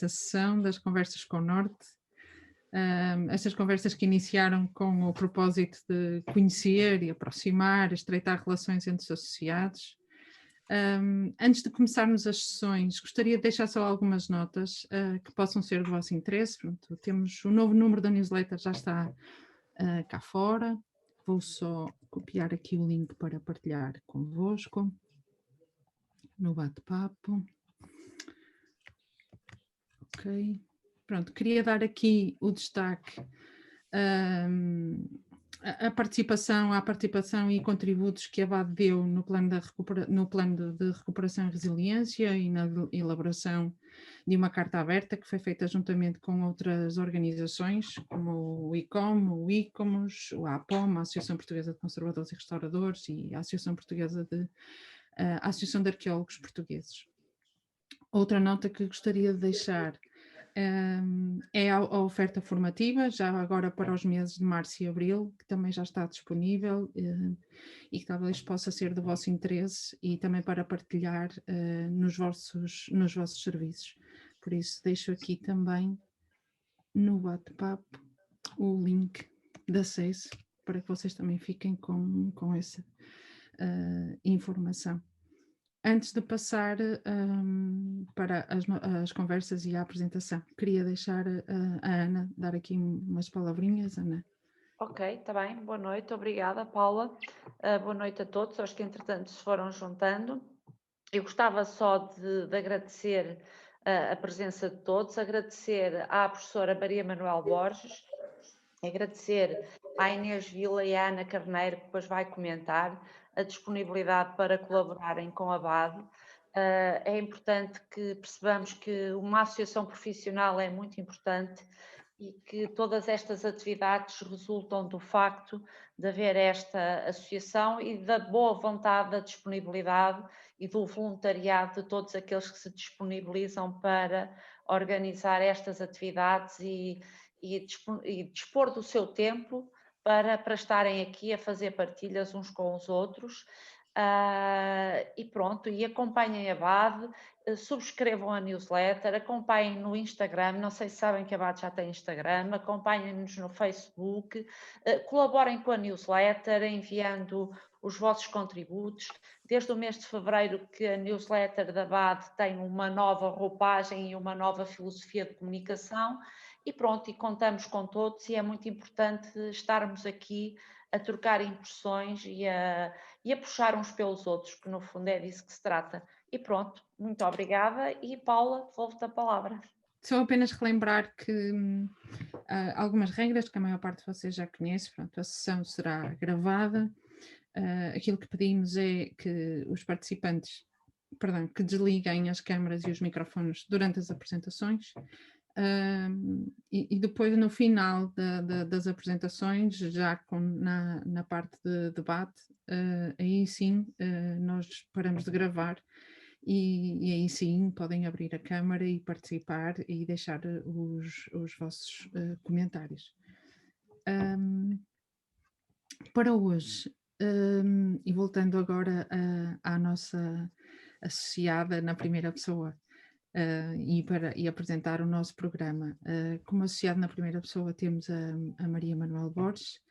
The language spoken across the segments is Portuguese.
esta sessão das Conversas com o Norte. Estas conversas que iniciaram com o propósito de conhecer e aproximar, estreitar relações entre os associados. Antes de começarmos as sessões, gostaria de deixar só algumas notas que possam ser do vosso interesse. Pronto, temos o novo número da newsletter, já está cá fora. Vou só copiar aqui o link para partilhar convosco no bate-papo. Ok. Pronto, queria dar aqui o destaque à participação e contributos que a BAD deu no plano de recuperação e resiliência e na elaboração de uma carta aberta que foi feita juntamente com outras organizações, como o ICOM, o ICOMOS, o APOM, a Associação Portuguesa de Conservadores e Restauradores e a Associação Portuguesa a Associação de Arqueólogos Portugueses. Outra nota que gostaria de deixar é a oferta formativa, já agora para os meses de março e abril, que também já está disponível e que talvez possa ser do vosso interesse e também para partilhar nos vossos serviços. Por isso deixo aqui também no bate-papo o link de acesso para que vocês também fiquem com essa informação. Antes de passar para as conversas e a apresentação, queria deixar a Ana dar aqui umas palavrinhas, Ana. Ok, está bem. Boa noite, obrigada, Paula. Boa noite a todos, aos que entretanto se foram juntando. Eu gostava só de agradecer a presença de todos, agradecer à professora Maria Manuel Borges, agradecer à Inês Vila e à Ana Carneiro, que depois vai comentar, a disponibilidade para colaborarem com a BAD. É importante que percebamos que uma associação profissional é muito importante e que todas estas atividades resultam do facto de haver esta associação e da boa vontade, da disponibilidade e do voluntariado de todos aqueles que se disponibilizam para organizar estas atividades e dispor do seu tempo para estarem aqui a fazer partilhas uns com os outros. E pronto, e acompanhem a BAD, subscrevam a newsletter, acompanhem no Instagram, não sei se sabem que a BAD já tem Instagram, acompanhem-nos no Facebook, colaborem com a newsletter enviando os vossos contributos. Desde o mês de fevereiro que a newsletter da BAD tem uma nova roupagem e uma nova filosofia de comunicação e pronto, e contamos com todos e é muito importante estarmos aqui a trocar impressões e a puxar uns pelos outros, que no fundo é disso que se trata. E pronto, muito obrigada e Paula, devolvo-te a palavra. Só apenas relembrar que algumas regras que a maior parte de vocês já conhece, pronto, a sessão será gravada, aquilo que pedimos é que os participantes, que desliguem as câmaras e os microfones durante as apresentações, e depois no final das apresentações, já na parte de debate, aí sim nós paramos de gravar e aí sim podem abrir a câmara e participar e deixar os vossos comentários. Para hoje, e voltando agora à nossa associada na primeira pessoa, e apresentar o nosso programa. Como associado na primeira pessoa temos a Maria Manuel Borges,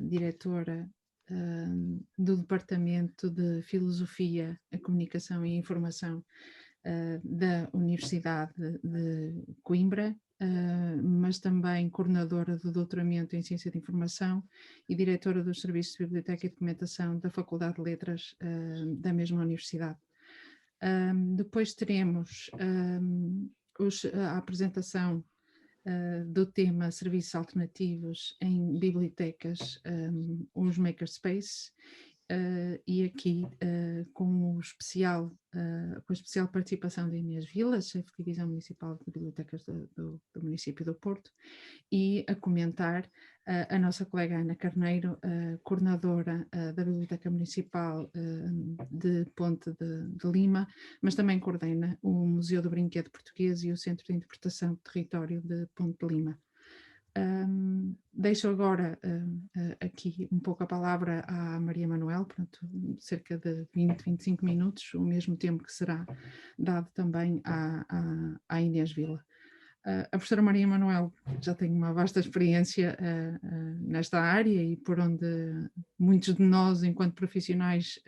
diretora do Departamento de Filosofia, a Comunicação e Informação da Universidade de Coimbra, mas também coordenadora do doutoramento em Ciência de Informação e diretora dos Serviços de Biblioteca e Documentação da Faculdade de Letras da mesma universidade. Depois teremos a apresentação do tema Serviços Alternativos em Bibliotecas, os Makerspace, e aqui com a especial participação da Inês Vila, chefe de Divisão Municipal de Bibliotecas do município do Porto, e a comentar a nossa colega Ana Carneiro, coordenadora da Biblioteca Municipal de Ponte de Lima, mas também coordena o Museu do Brinquedo Português e o Centro de Interpretação do Território de Ponte de Lima. Deixo agora aqui um pouco a palavra à Maria Manuel, pronto, cerca de 20, 25 minutos, o mesmo tempo que será dado também à Inês Vila. A professora Maria Manuel já tem uma vasta experiência nesta área e por onde muitos de nós, enquanto profissionais,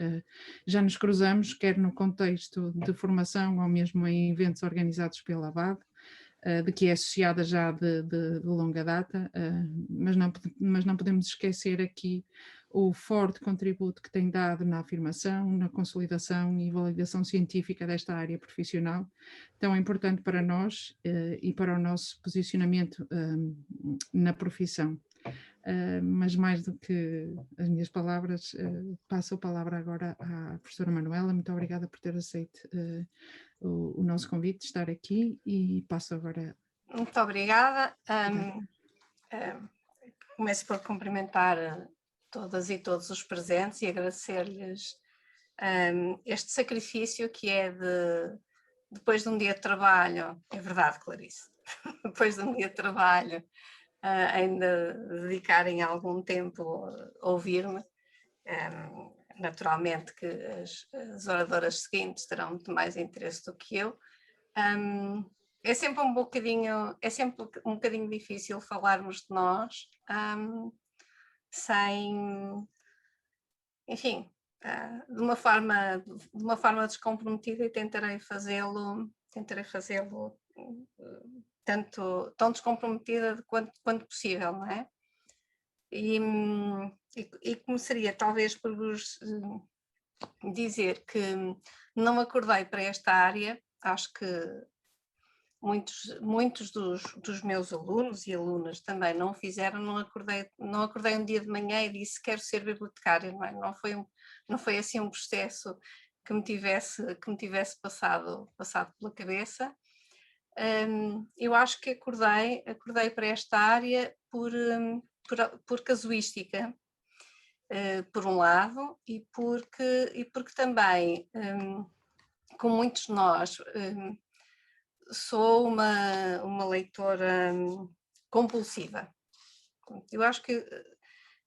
já nos cruzamos, quer no contexto de formação ou mesmo em eventos organizados pela ABAD, de que é associada já de longa data, mas não podemos esquecer aqui o forte contributo que tem dado na afirmação, na consolidação e validação científica desta área profissional, tão importante para nós e para o nosso posicionamento na profissão. Mas mais do que as minhas palavras, passo a palavra agora à professora Manuela. Muito obrigada por ter aceito o nosso convite de estar aqui e passo agora. Muito obrigada. Começo por cumprimentar todas e todos os presentes e agradecer-lhes este sacrifício que é depois de um dia de trabalho, é verdade, Clarice, depois de um dia de trabalho, ainda dedicarem algum tempo a ouvir-me. Naturalmente que as oradoras seguintes terão muito mais interesse do que eu. É sempre um bocadinho difícil falarmos de nós sem, enfim, de uma forma descomprometida, e tentarei fazê-lo tão descomprometida quanto possível, não é? E começaria talvez por vos dizer que não acordei para esta área. Acho que muitos dos meus alunos e alunas também não fizeram. Não acordei um dia de manhã e disse quero ser bibliotecária, não é? Não foi assim um processo que me tivesse passado pela cabeça. Eu acho que acordei para esta área por casuística, por um lado, e porque também, como muitos de nós, sou uma leitora compulsiva. Eu acho que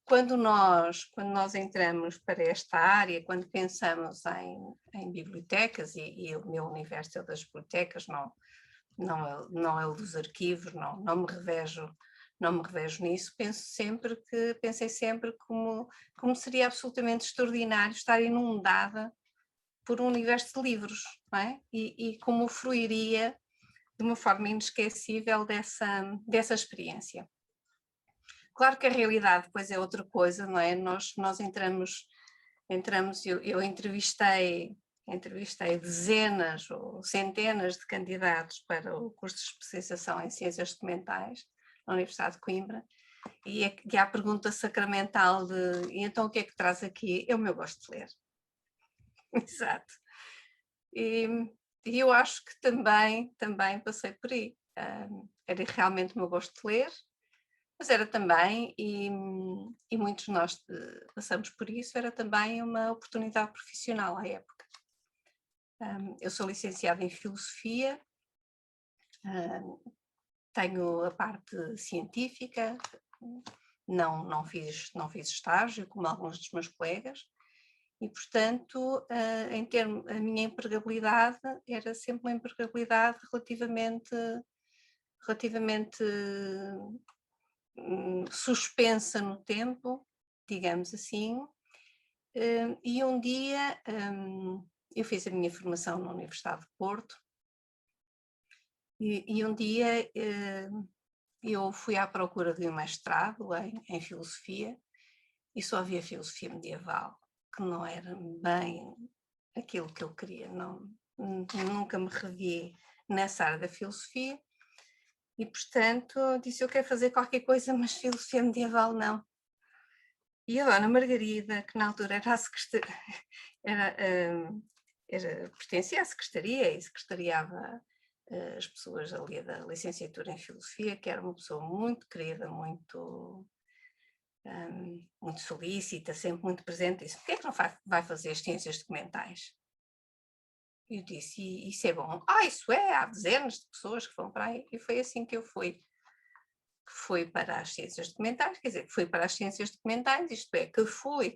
quando nós entramos para esta área, quando pensamos em bibliotecas, e o meu universo é das bibliotecas, não é o dos arquivos, não me revejo nisso. Pensei sempre como seria absolutamente extraordinário estar inundada por um universo de livros, não é? E como fruiria de uma forma inesquecível dessa experiência. Claro que a realidade depois é outra coisa, não é? Nós entramos, eu entrevistei dezenas ou centenas de candidatos para o curso de especialização em Ciências Documentais na Universidade de Coimbra, e há a pergunta sacramental de e então o que é que traz aqui? É o meu gosto de ler. Exato. E eu acho que também passei por aí. Era realmente o meu gosto de ler, mas era também, e muitos de nós passamos por isso, era também uma oportunidade profissional à época. Eu sou licenciada em Filosofia, tenho a parte científica, não fiz estágio como alguns dos meus colegas, e portanto a minha empregabilidade era sempre uma empregabilidade relativamente suspensa no tempo, digamos assim, e um dia eu fiz a minha formação na Universidade de Porto, e um dia eu fui à procura de um mestrado em Filosofia, e só havia Filosofia Medieval, que não era bem aquilo que eu queria, nunca me revi nessa área da filosofia, e portanto disse eu quero fazer qualquer coisa, mas Filosofia Medieval não. E a dona Margarida, que na altura era a secretária, pertencia à secretaria e secretariava as pessoas ali da licenciatura em Filosofia, que era uma pessoa muito querida, muito solícita, sempre muito presente, disse, por que é que não vai fazer ciências documentais? E eu disse, isso é bom? Isso é, há dezenas de pessoas que vão para aí, e foi assim que eu fui fui para as ciências documentais, quer dizer, que fui para as ciências documentais, isto é, que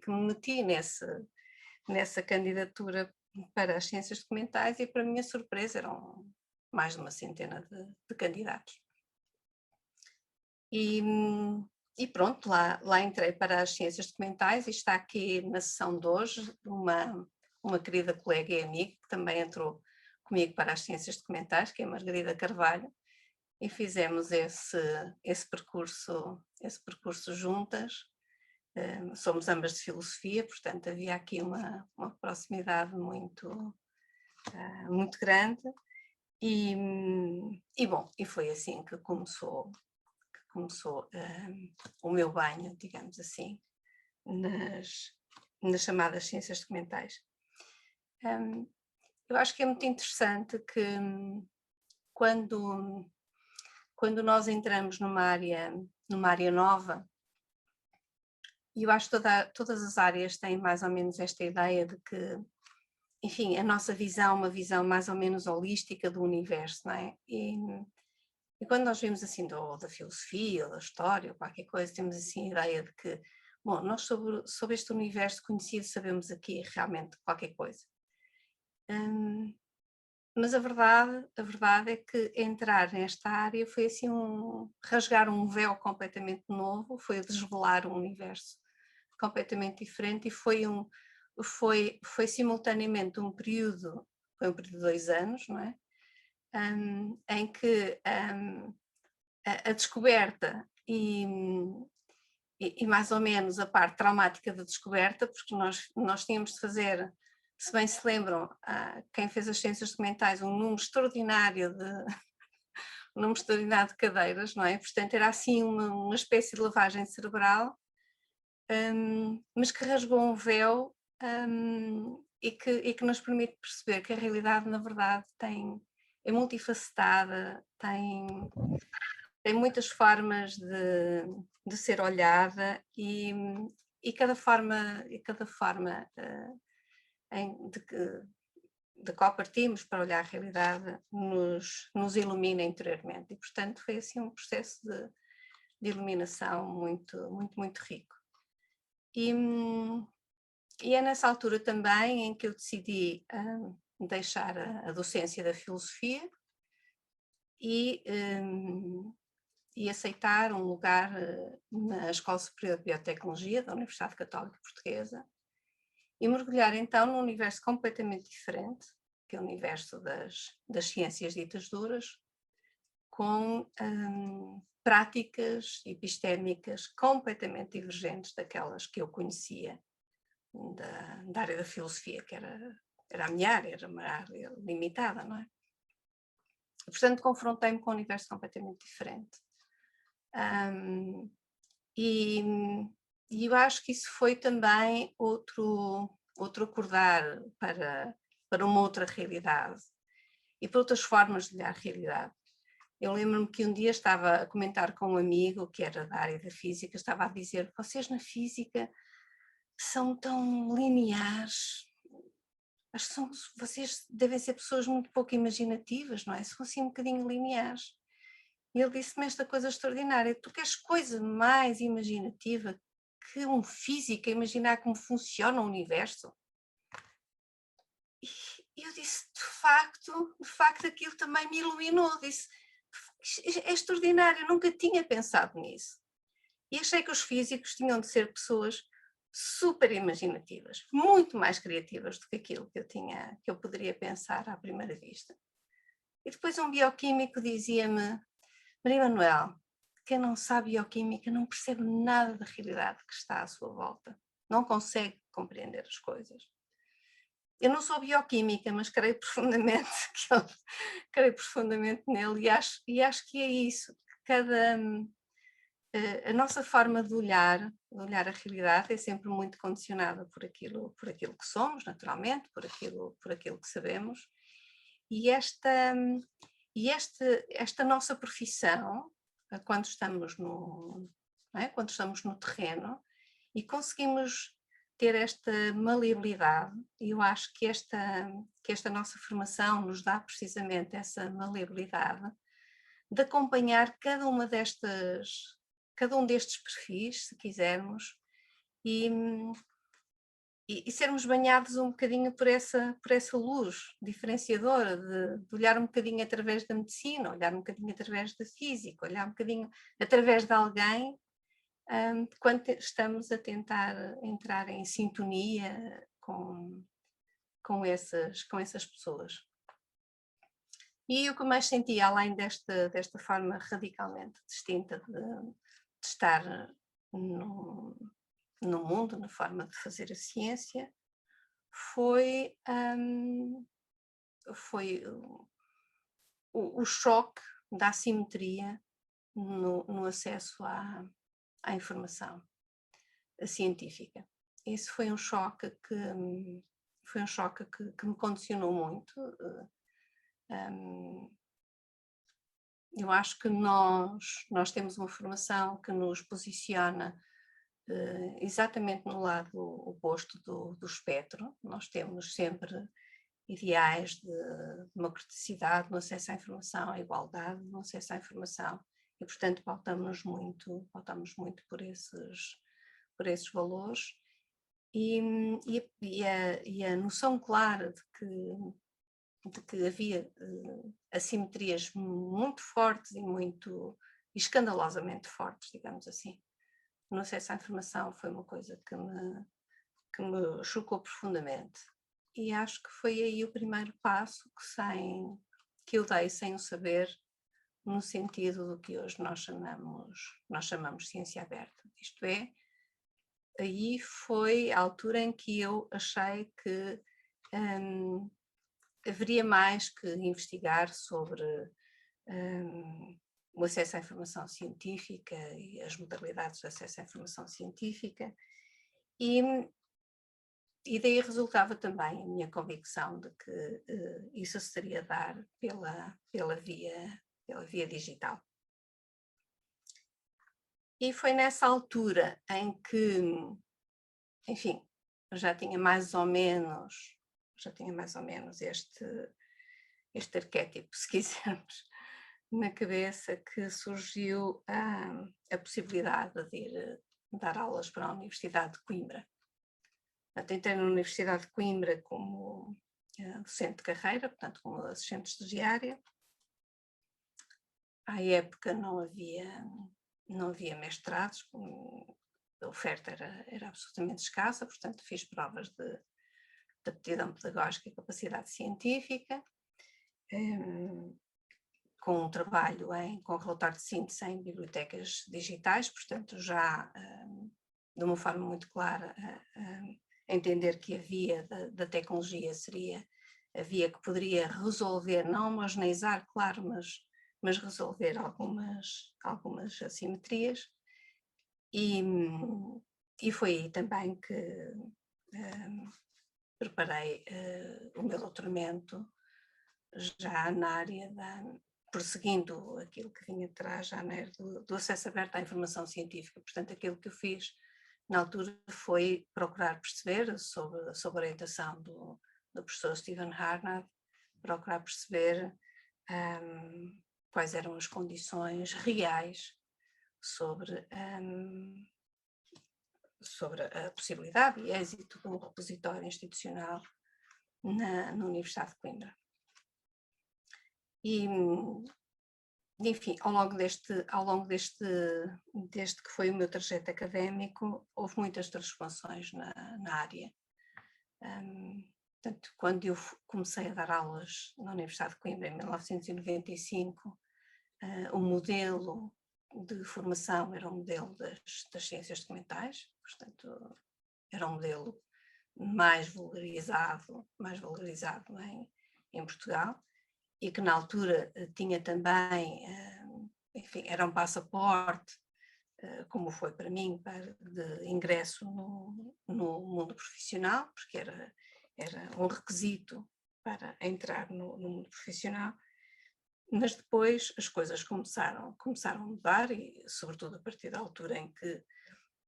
me meti nessa candidatura para as ciências documentais e, para a minha surpresa, eram mais de uma centena de candidatos. E pronto, lá entrei para as ciências documentais e está aqui na sessão de hoje uma querida colega e amiga que também entrou comigo para as ciências documentais, que é a Margarida Carvalho, e fizemos esse percurso juntas. Somos ambas de filosofia, portanto havia aqui uma proximidade muito grande e bom, e foi assim que começou o meu banho, digamos assim, nas chamadas ciências documentais. Eu acho que é muito interessante que quando nós entramos numa área nova, e eu acho que todas as áreas têm mais ou menos esta ideia de que, enfim, a nossa visão, uma visão mais ou menos holística do universo, não é? E quando nós vemos assim da filosofia ou da história ou qualquer coisa, temos assim a ideia de que, bom, nós sobre este universo conhecido sabemos aqui realmente qualquer coisa. Mas a verdade é que entrar nesta área foi assim rasgar um véu completamente novo, foi desvelar um universo completamente diferente e foi simultaneamente um período de 2 anos, não é? Em que a descoberta e mais ou menos a parte traumática da descoberta, porque nós tínhamos de fazer, se bem se lembram, quem fez as ciências documentais, um número extraordinário de cadeiras, não é? Portanto, era assim uma espécie de lavagem cerebral, mas que rasgou um véu e que nos permite perceber que a realidade, na verdade, é multifacetada, tem muitas formas de ser olhada e cada forma de qual partimos para olhar a realidade nos ilumina interiormente e, portanto, foi assim um processo de iluminação muito rico. E é nessa altura também em que eu decidi deixar a docência da filosofia e aceitar um lugar na Escola Superior de Biotecnologia da Universidade Católica Portuguesa e mergulhar então num universo completamente diferente, que é o universo das ciências ditas duras, com práticas epistémicas completamente divergentes daquelas que eu conhecia da área da filosofia, que era a minha área, era uma área limitada, não é? E, portanto, confrontei-me com um universo completamente diferente. E eu acho que isso foi também outro acordar para uma outra realidade e para outras formas de olhar a realidade. Eu lembro-me que um dia estava a comentar com um amigo que era da área da física, estava a dizer: vocês na física são tão lineares, vocês devem ser pessoas muito pouco imaginativas, não é? São assim um bocadinho lineares. E ele disse-me esta coisa extraordinária: tu queres coisa mais imaginativa que um físico a imaginar como funciona o universo? E eu disse, de facto aquilo também me iluminou, disse, é extraordinário, eu nunca tinha pensado nisso. E achei que os físicos tinham de ser pessoas super imaginativas, muito mais criativas do que aquilo que eu poderia pensar à primeira vista. E depois um bioquímico dizia-me: Maria Manuel, quem não sabe bioquímica não percebe nada da realidade que está à sua volta, não consegue compreender as coisas. Eu não sou bioquímica, mas creio profundamente nele e acho que é isso, que a nossa forma de olhar a realidade é sempre muito condicionada por aquilo que somos, naturalmente, por aquilo que sabemos, e esta nossa profissão, quando estamos no terreno e conseguimos ter esta maleabilidade, e eu acho que esta nossa formação nos dá precisamente essa maleabilidade de acompanhar cada um destes perfis, se quisermos, e sermos banhados um bocadinho por essa luz diferenciadora, de olhar um bocadinho através da medicina, olhar um bocadinho através da física, olhar um bocadinho através de alguém, quando estamos a tentar entrar em sintonia com essas pessoas. E o que eu mais senti, além desta forma radicalmente distinta de estar no mundo, na forma de fazer a ciência, foi o choque da assimetria no acesso à informação científica. Esse foi um choque que me condicionou muito. Eu acho que nós temos uma formação que nos posiciona exatamente no lado oposto do espectro. Nós temos sempre ideais de democraticidade no acesso à informação, à igualdade no acesso à informação, e portanto pautamos muito por esses valores, e a noção clara de que havia assimetrias muito fortes e escandalosamente fortes, digamos assim, no acesso à informação, foi uma coisa que me chocou profundamente. E acho que foi aí o primeiro passo que eu dei sem o saber, no sentido do que hoje nós chamamos ciência aberta. Isto é, aí foi a altura em que eu achei que haveria mais que investigar sobre o acesso à informação científica e as modalidades de acesso à informação científica, e daí resultava também a minha convicção de que isso se teria a dar pela via digital. E foi nessa altura em que, enfim, já tinha mais ou menos este arquétipo, se quisermos, na cabeça, que surgiu a possibilidade de ir dar aulas para a Universidade de Coimbra. Eu entrei na Universidade de Coimbra como docente de carreira, portanto como assistente estagiária. À época não havia mestrados, a oferta era absolutamente escassa, portanto fiz provas de aptidão pedagógica e capacidade científica, com um trabalho com relatório de síntese em bibliotecas digitais, portanto já de uma forma muito clara entender que a via da tecnologia seria a via que poderia resolver, não homogeneizar, claro, mas resolver algumas assimetrias, e foi aí também que preparei o meu doutoramento, já na área prosseguindo aquilo que vinha atrás, já na área do acesso aberto à informação científica. Portanto, aquilo que eu fiz na altura foi procurar perceber, sob a orientação do professor Stephen Harnad, procurar perceber quais eram as condições reais sobre a possibilidade e êxito de um repositório institucional na Universidade de Coimbra. E, enfim, ao longo deste que foi o meu trajeto académico, houve muitas transformações na área. Portanto, quando eu comecei a dar aulas na Universidade de Coimbra, em 1995, o modelo de formação era um modelo das ciências documentais, portanto, era um modelo mais valorizado em Portugal, e que na altura tinha também, enfim, era um passaporte, como foi para mim, de ingresso no mundo profissional, porque era um requisito para entrar no mundo profissional. Mas depois as coisas começaram a mudar, e sobretudo a partir da altura em que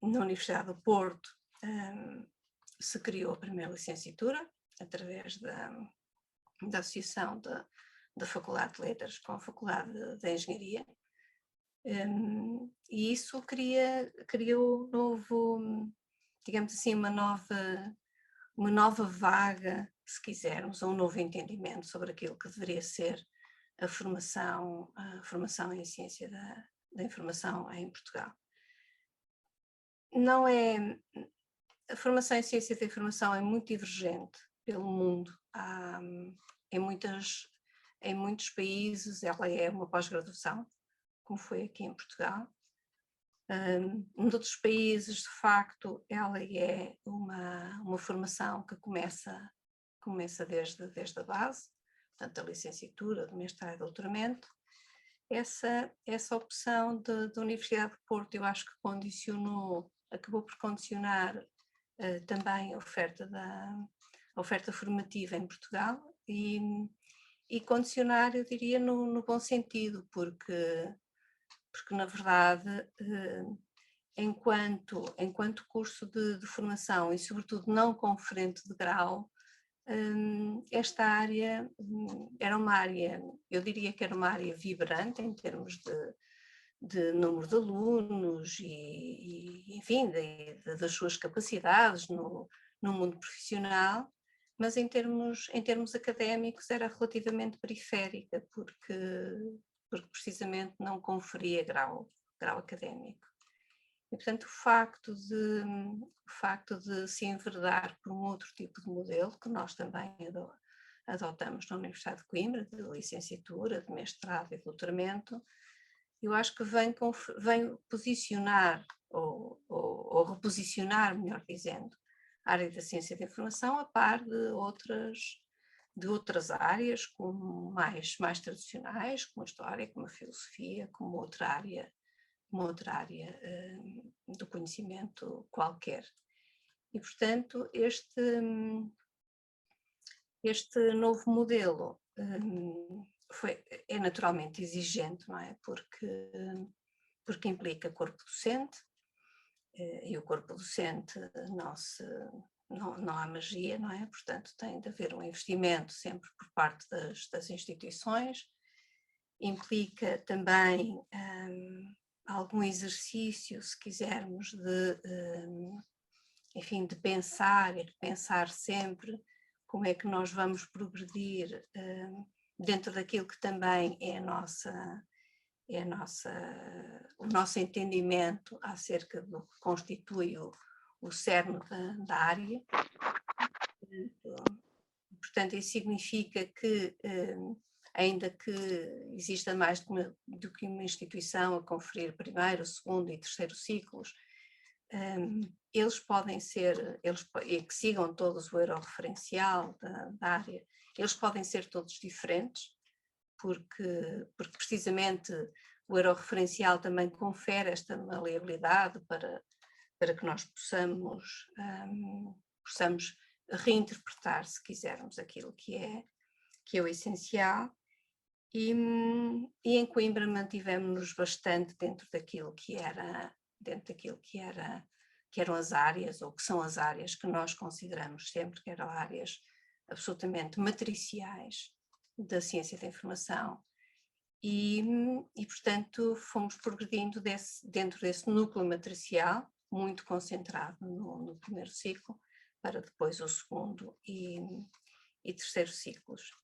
na Universidade do Porto se criou a primeira licenciatura, através da Associação da Faculdade de Letras com a Faculdade de Engenharia. E isso criou digamos assim, uma nova vaga, se quisermos, ou um novo entendimento sobre aquilo que deveria ser a formação em ciência da informação em Portugal. A formação em ciência da informação é muito divergente pelo mundo. Em muitos países ela é uma pós-graduação, como foi aqui em Portugal. Noutros países, de facto, ela é uma formação que começa desde a base, portanto, a licenciatura, do mestrado e doutoramento. Essa opção da Universidade de Porto, eu acho que acabou por condicionar também a oferta formativa em Portugal e condicionar, eu diria, no bom sentido, porque na verdade, enquanto curso de formação e sobretudo não conferente de grau, esta área era uma área, eu diria que era uma área vibrante em termos de número de alunos e enfim, das suas capacidades no mundo profissional, mas em termos académicos era relativamente periférica, porque precisamente não conferia grau académico. E, portanto, o facto de se enverdar por um outro tipo de modelo, que nós também adotamos na Universidade de Coimbra, de licenciatura, de mestrado e de doutoramento, eu acho que vem posicionar, ou reposicionar, melhor dizendo, a área da ciência da informação a par de outras áreas como mais tradicionais, como a história, como a filosofia, como outra área do conhecimento qualquer. E, portanto, este novo modelo é naturalmente exigente, não é? Porque implica corpo docente, e o corpo docente não há magia, não é? Portanto, tem de haver um investimento sempre por parte das instituições, implica também algum exercício, se quisermos, enfim, de pensar e repensar sempre como é que nós vamos progredir dentro daquilo que também é o nosso entendimento acerca do que constitui o cerne da área. Portanto, isso significa que, ainda que exista mais do que uma instituição a conferir primeiro, segundo e terceiro ciclos, eles podem ser, e que sigam todos o eurorreferencial da área, eles podem ser todos diferentes, porque precisamente o eurorreferencial também confere esta maleabilidade para que nós possamos reinterpretar, se quisermos, aquilo que é o essencial. E em Coimbra mantivemos-nos bastante dentro daquilo que eram as áreas, ou que são as áreas que nós consideramos sempre que eram áreas absolutamente matriciais da ciência da informação. E portanto, fomos progredindo dentro desse núcleo matricial, muito concentrado no primeiro ciclo, para depois o segundo e terceiro ciclos.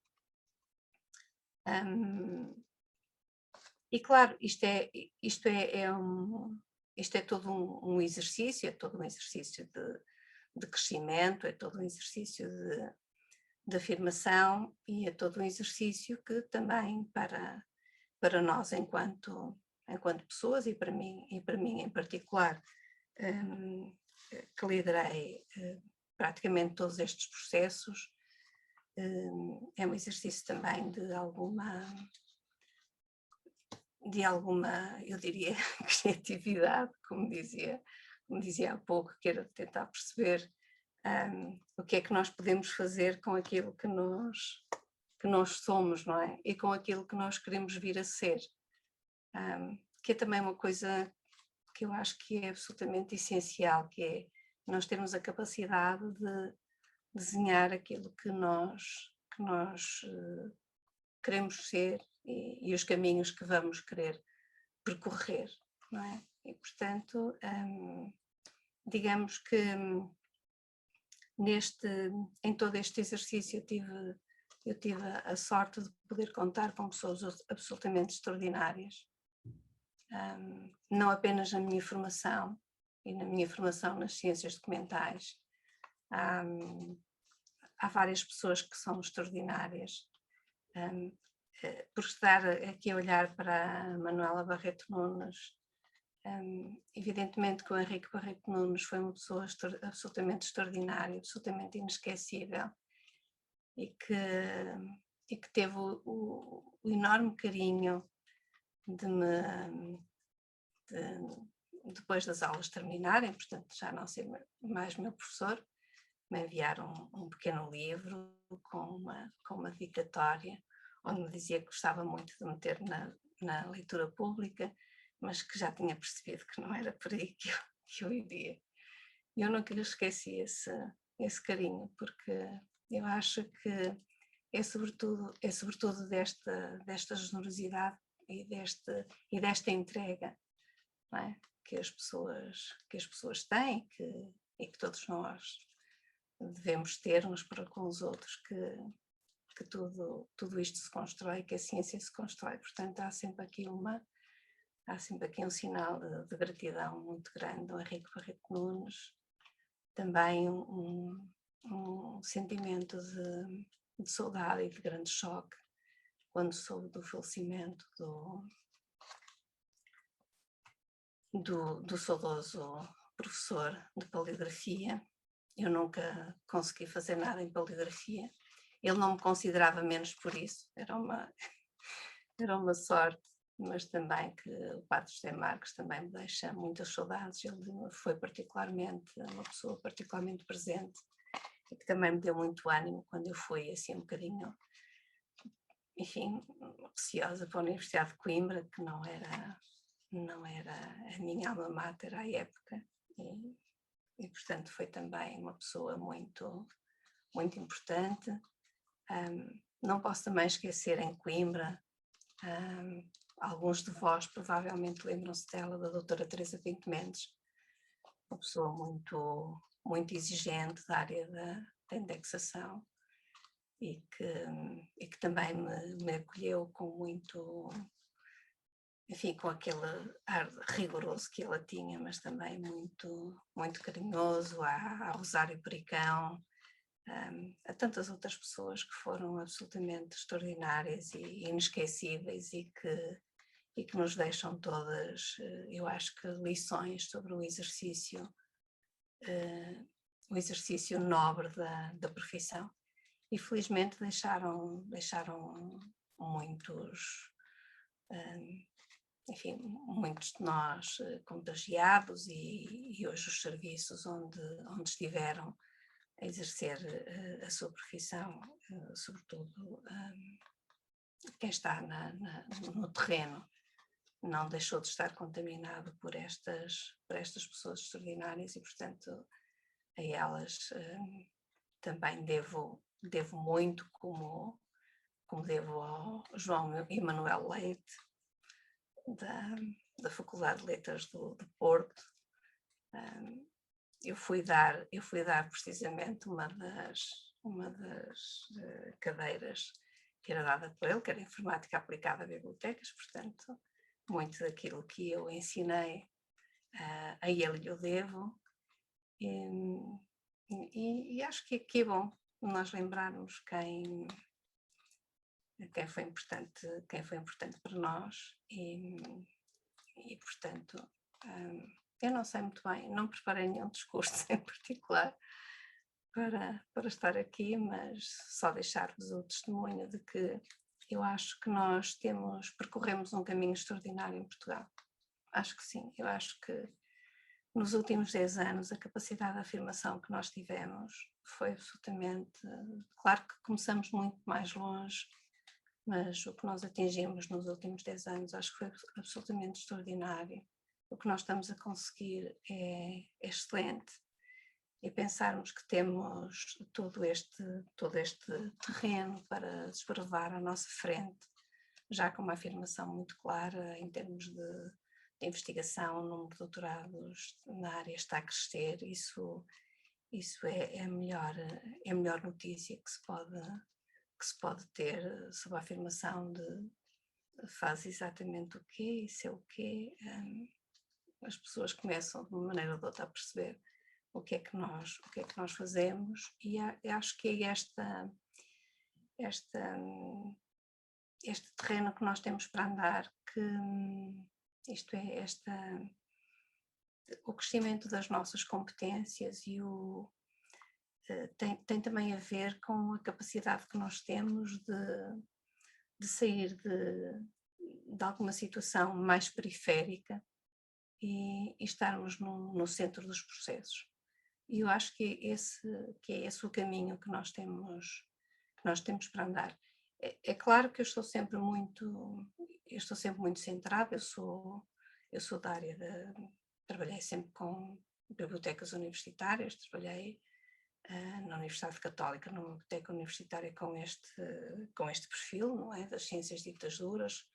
E claro, isto é todo um exercício, de crescimento, é todo um exercício de afirmação e é todo um exercício que também para nós enquanto pessoas e para mim em particular, que liderei praticamente todos estes processos, é um exercício também de alguma, eu diria, criatividade, como dizia há pouco, que era tentar perceber o que é que nós podemos fazer com aquilo que nós somos, não é? E com aquilo que nós queremos vir a ser, que é também uma coisa que eu acho que é absolutamente essencial, que é nós termos a capacidade de desenhar aquilo que nós queremos ser e os caminhos que vamos querer percorrer, não é? E, portanto, digamos que em todo este exercício eu tive a sorte de poder contar com pessoas absolutamente extraordinárias, não apenas na minha formação e na minha formação nas ciências documentais. Há várias pessoas que são extraordinárias. Por estar aqui a olhar para a Manuela Barreto Nunes, evidentemente que o Henrique Barreto Nunes foi uma pessoa absolutamente extraordinária, absolutamente inesquecível, e que teve o enorme carinho depois das aulas terminarem, portanto já não ser mais meu professor, me enviaram um pequeno livro com uma dedicatória, onde me dizia que gostava muito de meter na leitura pública, mas que já tinha percebido que não era por aí que eu iria. E eu nunca lhe esqueci esse carinho, porque eu acho que é sobretudo desta generosidade e desta entrega, não é? que as pessoas têm e que todos nós devemos ter uns para com os outros, que tudo isto se constrói, que a ciência se constrói. Portanto, há sempre aqui um sinal de gratidão muito grande ao Henrique Barreto Nunes, também um sentimento de saudade e de grande choque quando soube do falecimento do saudoso professor de paleografia. Eu nunca consegui fazer nada em paleografia. Ele não me considerava menos por isso, era uma sorte, mas também que o Padre José Marques também me deixa muitas saudades. Ele foi uma pessoa particularmente presente e que também me deu muito ânimo quando eu fui assim um bocadinho, enfim, receosa para a Universidade de Coimbra, que não era a minha alma mater à época, e portanto foi também uma pessoa muito, muito importante. Não posso também esquecer em Coimbra, alguns de vós provavelmente lembram-se dela, da doutora Teresa Pinto Mendes, uma pessoa muito, muito exigente da área da indexação e que também me acolheu com muito, enfim, com aquele ar rigoroso que ela tinha, mas também muito, muito carinhoso, a Rosário Pericão, a tantas outras pessoas que foram absolutamente extraordinárias e inesquecíveis e que nos deixam todas, eu acho que lições sobre o exercício nobre da profissão. E felizmente deixaram muitos, enfim, muitos de nós contagiados e hoje os serviços onde estiveram a exercer a sua profissão, sobretudo quem está no terreno, não deixou de estar contaminado por estas pessoas extraordinárias e, portanto, a elas também devo muito, como devo ao João Emanuel Leite, da Faculdade de Letras do Porto. Eu fui dar precisamente uma das cadeiras que era dada por ele, que era Informática Aplicada a Bibliotecas, portanto, muito daquilo que eu ensinei a ele eu devo, e acho que é bom nós lembrarmos quem foi importante para nós e portanto, eu não sei muito bem, não preparei nenhum discurso em particular para estar aqui, mas só deixar-vos o testemunho de que eu acho que nós percorremos um caminho extraordinário em Portugal. Acho que sim, eu acho que nos últimos 10 anos a capacidade de afirmação que nós tivemos foi absolutamente, claro que começamos muito mais longe, mas o que nós atingimos nos últimos 10 anos acho que foi absolutamente extraordinário. O que nós estamos a conseguir é excelente e pensarmos que temos todo este terreno para desbravar à nossa frente, já com uma afirmação muito clara em termos de investigação, o número de doutorados na área está a crescer, isso é a melhor notícia que se pode ter sobre a afirmação de faz exatamente o quê, isso é o quê. As pessoas começam de uma maneira ou de outra a perceber o que é que nós fazemos, e acho que é este terreno que nós temos para andar, que isto é, o crescimento das nossas competências e tem também a ver com a capacidade que nós temos de sair de alguma situação mais periférica e estarmos no centro dos processos. E eu acho que é esse o caminho que nós temos para andar. É claro que eu estou sempre muito centrada, eu sou da área trabalhei sempre com bibliotecas universitárias, trabalhei na Universidade Católica, numa biblioteca universitária com este perfil, não é? Das ciências ditas duras.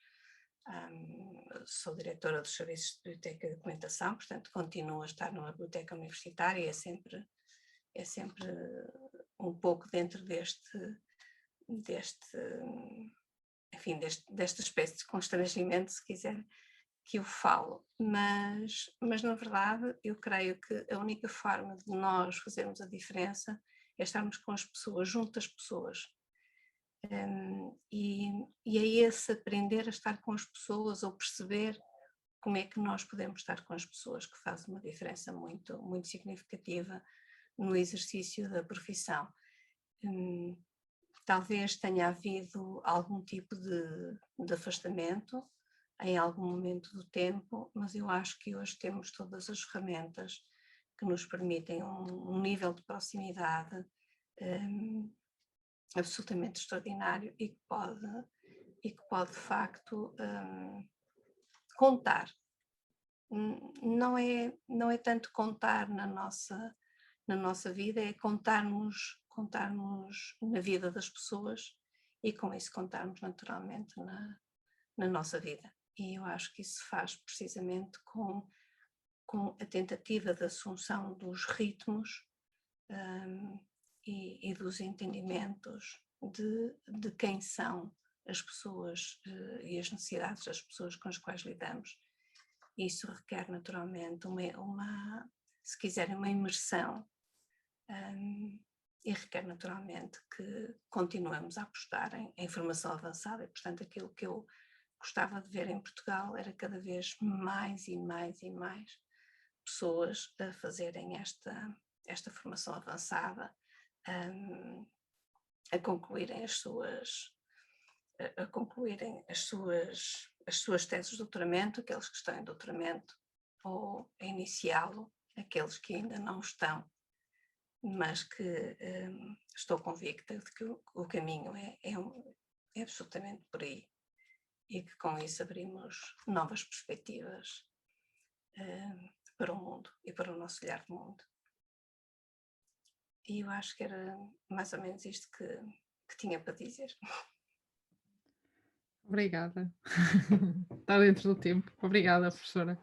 Sou diretora dos serviços de biblioteca e documentação, portanto continuo a estar numa biblioteca universitária e é sempre um pouco dentro desta espécie de constrangimento, se quiser, que eu falo, mas na verdade eu creio que a única forma de nós fazermos a diferença é estarmos com as pessoas, junto das pessoas. E é esse aprender a estar com as pessoas ou perceber como é que nós podemos estar com as pessoas que faz uma diferença muito, muito significativa no exercício da profissão. Talvez tenha havido algum tipo de afastamento em algum momento do tempo, mas eu acho que hoje temos todas as ferramentas que nos permitem um nível de proximidade absolutamente extraordinário e que pode de facto contar. Não é tanto contar na nossa vida, é contarmos na vida das pessoas e com isso contarmos naturalmente na nossa vida. E eu acho que isso se faz precisamente com a tentativa de assunção dos ritmos e dos entendimentos de quem são as pessoas e as necessidades das pessoas com as quais lidamos. Isso requer naturalmente se quiserem, uma imersão e requer naturalmente que continuemos a apostar em formação avançada e, portanto, aquilo que eu gostava de ver em Portugal era cada vez mais e mais e mais pessoas a fazerem esta formação avançada, a concluírem as suas teses de doutoramento, aqueles que estão em doutoramento, ou a iniciá-lo, aqueles que ainda não estão, mas que estou convicta de que o caminho é absolutamente por aí e que com isso abrimos novas perspectivas para o mundo e para o nosso olhar de mundo. E eu acho que era mais ou menos isto que tinha para dizer. Obrigada. Está dentro do tempo. Obrigada, professora,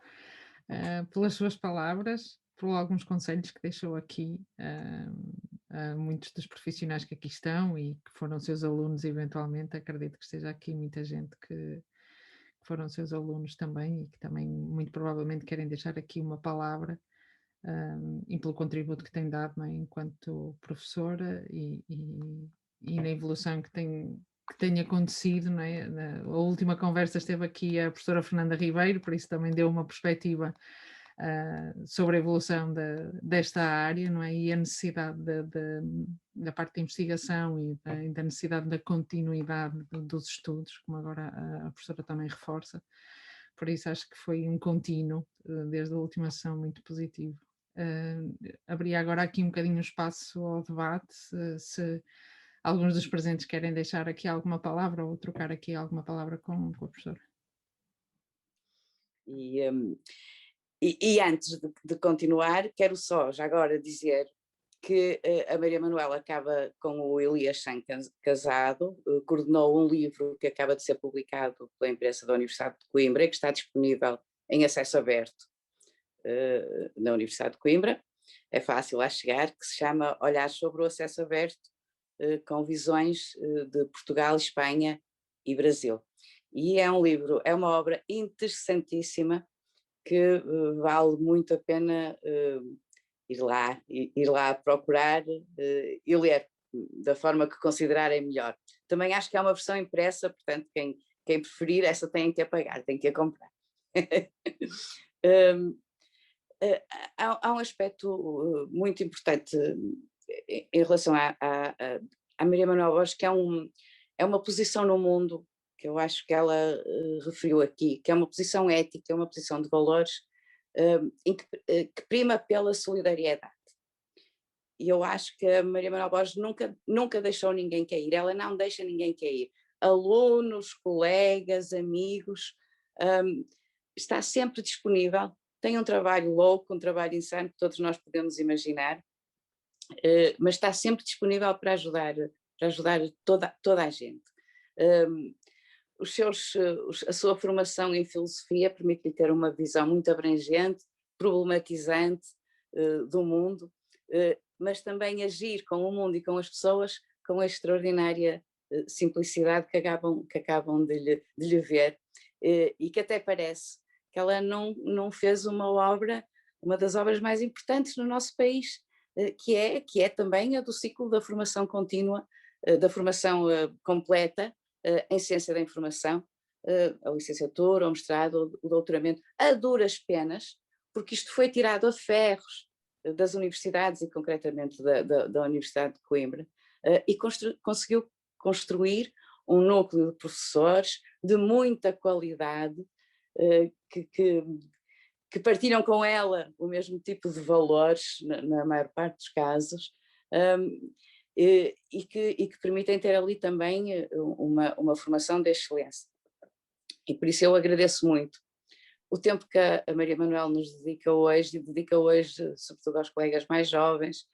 pelas suas palavras, por alguns conselhos que deixou aqui a muitos dos profissionais que aqui estão e que foram seus alunos eventualmente. Acredito que esteja aqui muita gente que foram seus alunos também e que também muito provavelmente querem deixar aqui uma palavra e pelo contributo que tem dado, não é, enquanto professora e na evolução que tem acontecido, não é? A última conversa esteve aqui a professora Fernanda Ribeiro, por isso também deu uma perspectiva sobre a evolução desta área, não é? E a necessidade da parte da investigação e da necessidade da continuidade dos estudos, como agora a professora também reforça. Por isso acho que foi um contínuo, desde a última sessão, muito positivo. Abria agora aqui um bocadinho o espaço ao debate, se alguns dos presentes querem deixar aqui alguma palavra ou trocar aqui alguma palavra com a professora. E antes de continuar, quero só já agora dizer que a Maria Manuela acaba com o Elias Chan casado, coordenou um livro que acaba de ser publicado pela imprensa da Universidade de Coimbra e que está disponível em acesso aberto na Universidade de Coimbra, é fácil lá chegar, que se chama Olhar sobre o Acesso Aberto, com visões de Portugal, Espanha e Brasil. E é um livro, é uma obra interessantíssima que vale muito a pena ir lá procurar e ler da forma que considerarem melhor. Também acho que há uma versão impressa, portanto, quem preferir, essa tem que a pagar, tem que a comprar. Há um aspecto muito importante em relação à Maria Manuela Borges, que é uma posição no mundo, que eu acho que ela referiu aqui, que é uma posição ética, é uma posição de valores que prima pela solidariedade. E eu acho que a Maria Manuela Borges nunca deixou ninguém cair, ela não deixa ninguém cair. Alunos, colegas, amigos, está sempre disponível, tem um trabalho louco, um trabalho insano que todos nós podemos imaginar, mas está sempre disponível para ajudar toda a gente. A sua formação em filosofia permite-lhe ter uma visão muito abrangente, problematizante do mundo, mas também agir com o mundo e com as pessoas com a extraordinária simplicidade que acabam de lhe ver, e que até parece que ela não fez uma das obras mais importantes no nosso país, que é também a do ciclo da formação contínua, da formação completa em ciência da informação, a licenciatura, o mestrado, o doutoramento, a duras penas, porque isto foi tirado a ferros das universidades e concretamente da Universidade de Coimbra, e conseguiu construir um núcleo de professores de muita qualidade, que partilham com ela o mesmo tipo de valores, na maior parte dos casos, e que permitem ter ali também uma formação de excelência. E por isso eu agradeço muito o tempo que a Maria Manuela nos dedica hoje, e dedica hoje sobretudo aos colegas mais jovens,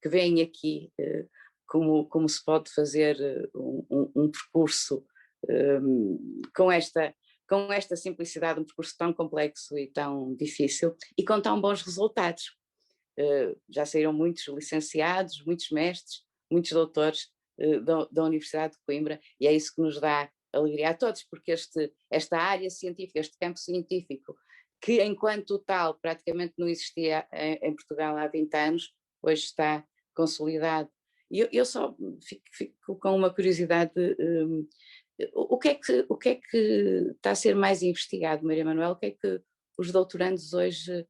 que vêm aqui, como se pode fazer um percurso com esta simplicidade, um percurso tão complexo e tão difícil, e com tão bons resultados. Já saíram muitos licenciados, muitos mestres, muitos doutores da Universidade de Coimbra, e é isso que nos dá alegria a todos, porque esta área científica, este campo científico, que enquanto tal praticamente não existia em Portugal há 20 anos, hoje está consolidado. E eu só fico com uma curiosidade. O que é que está a ser mais investigado, Maria Manuela? O que é que os doutorandos hoje,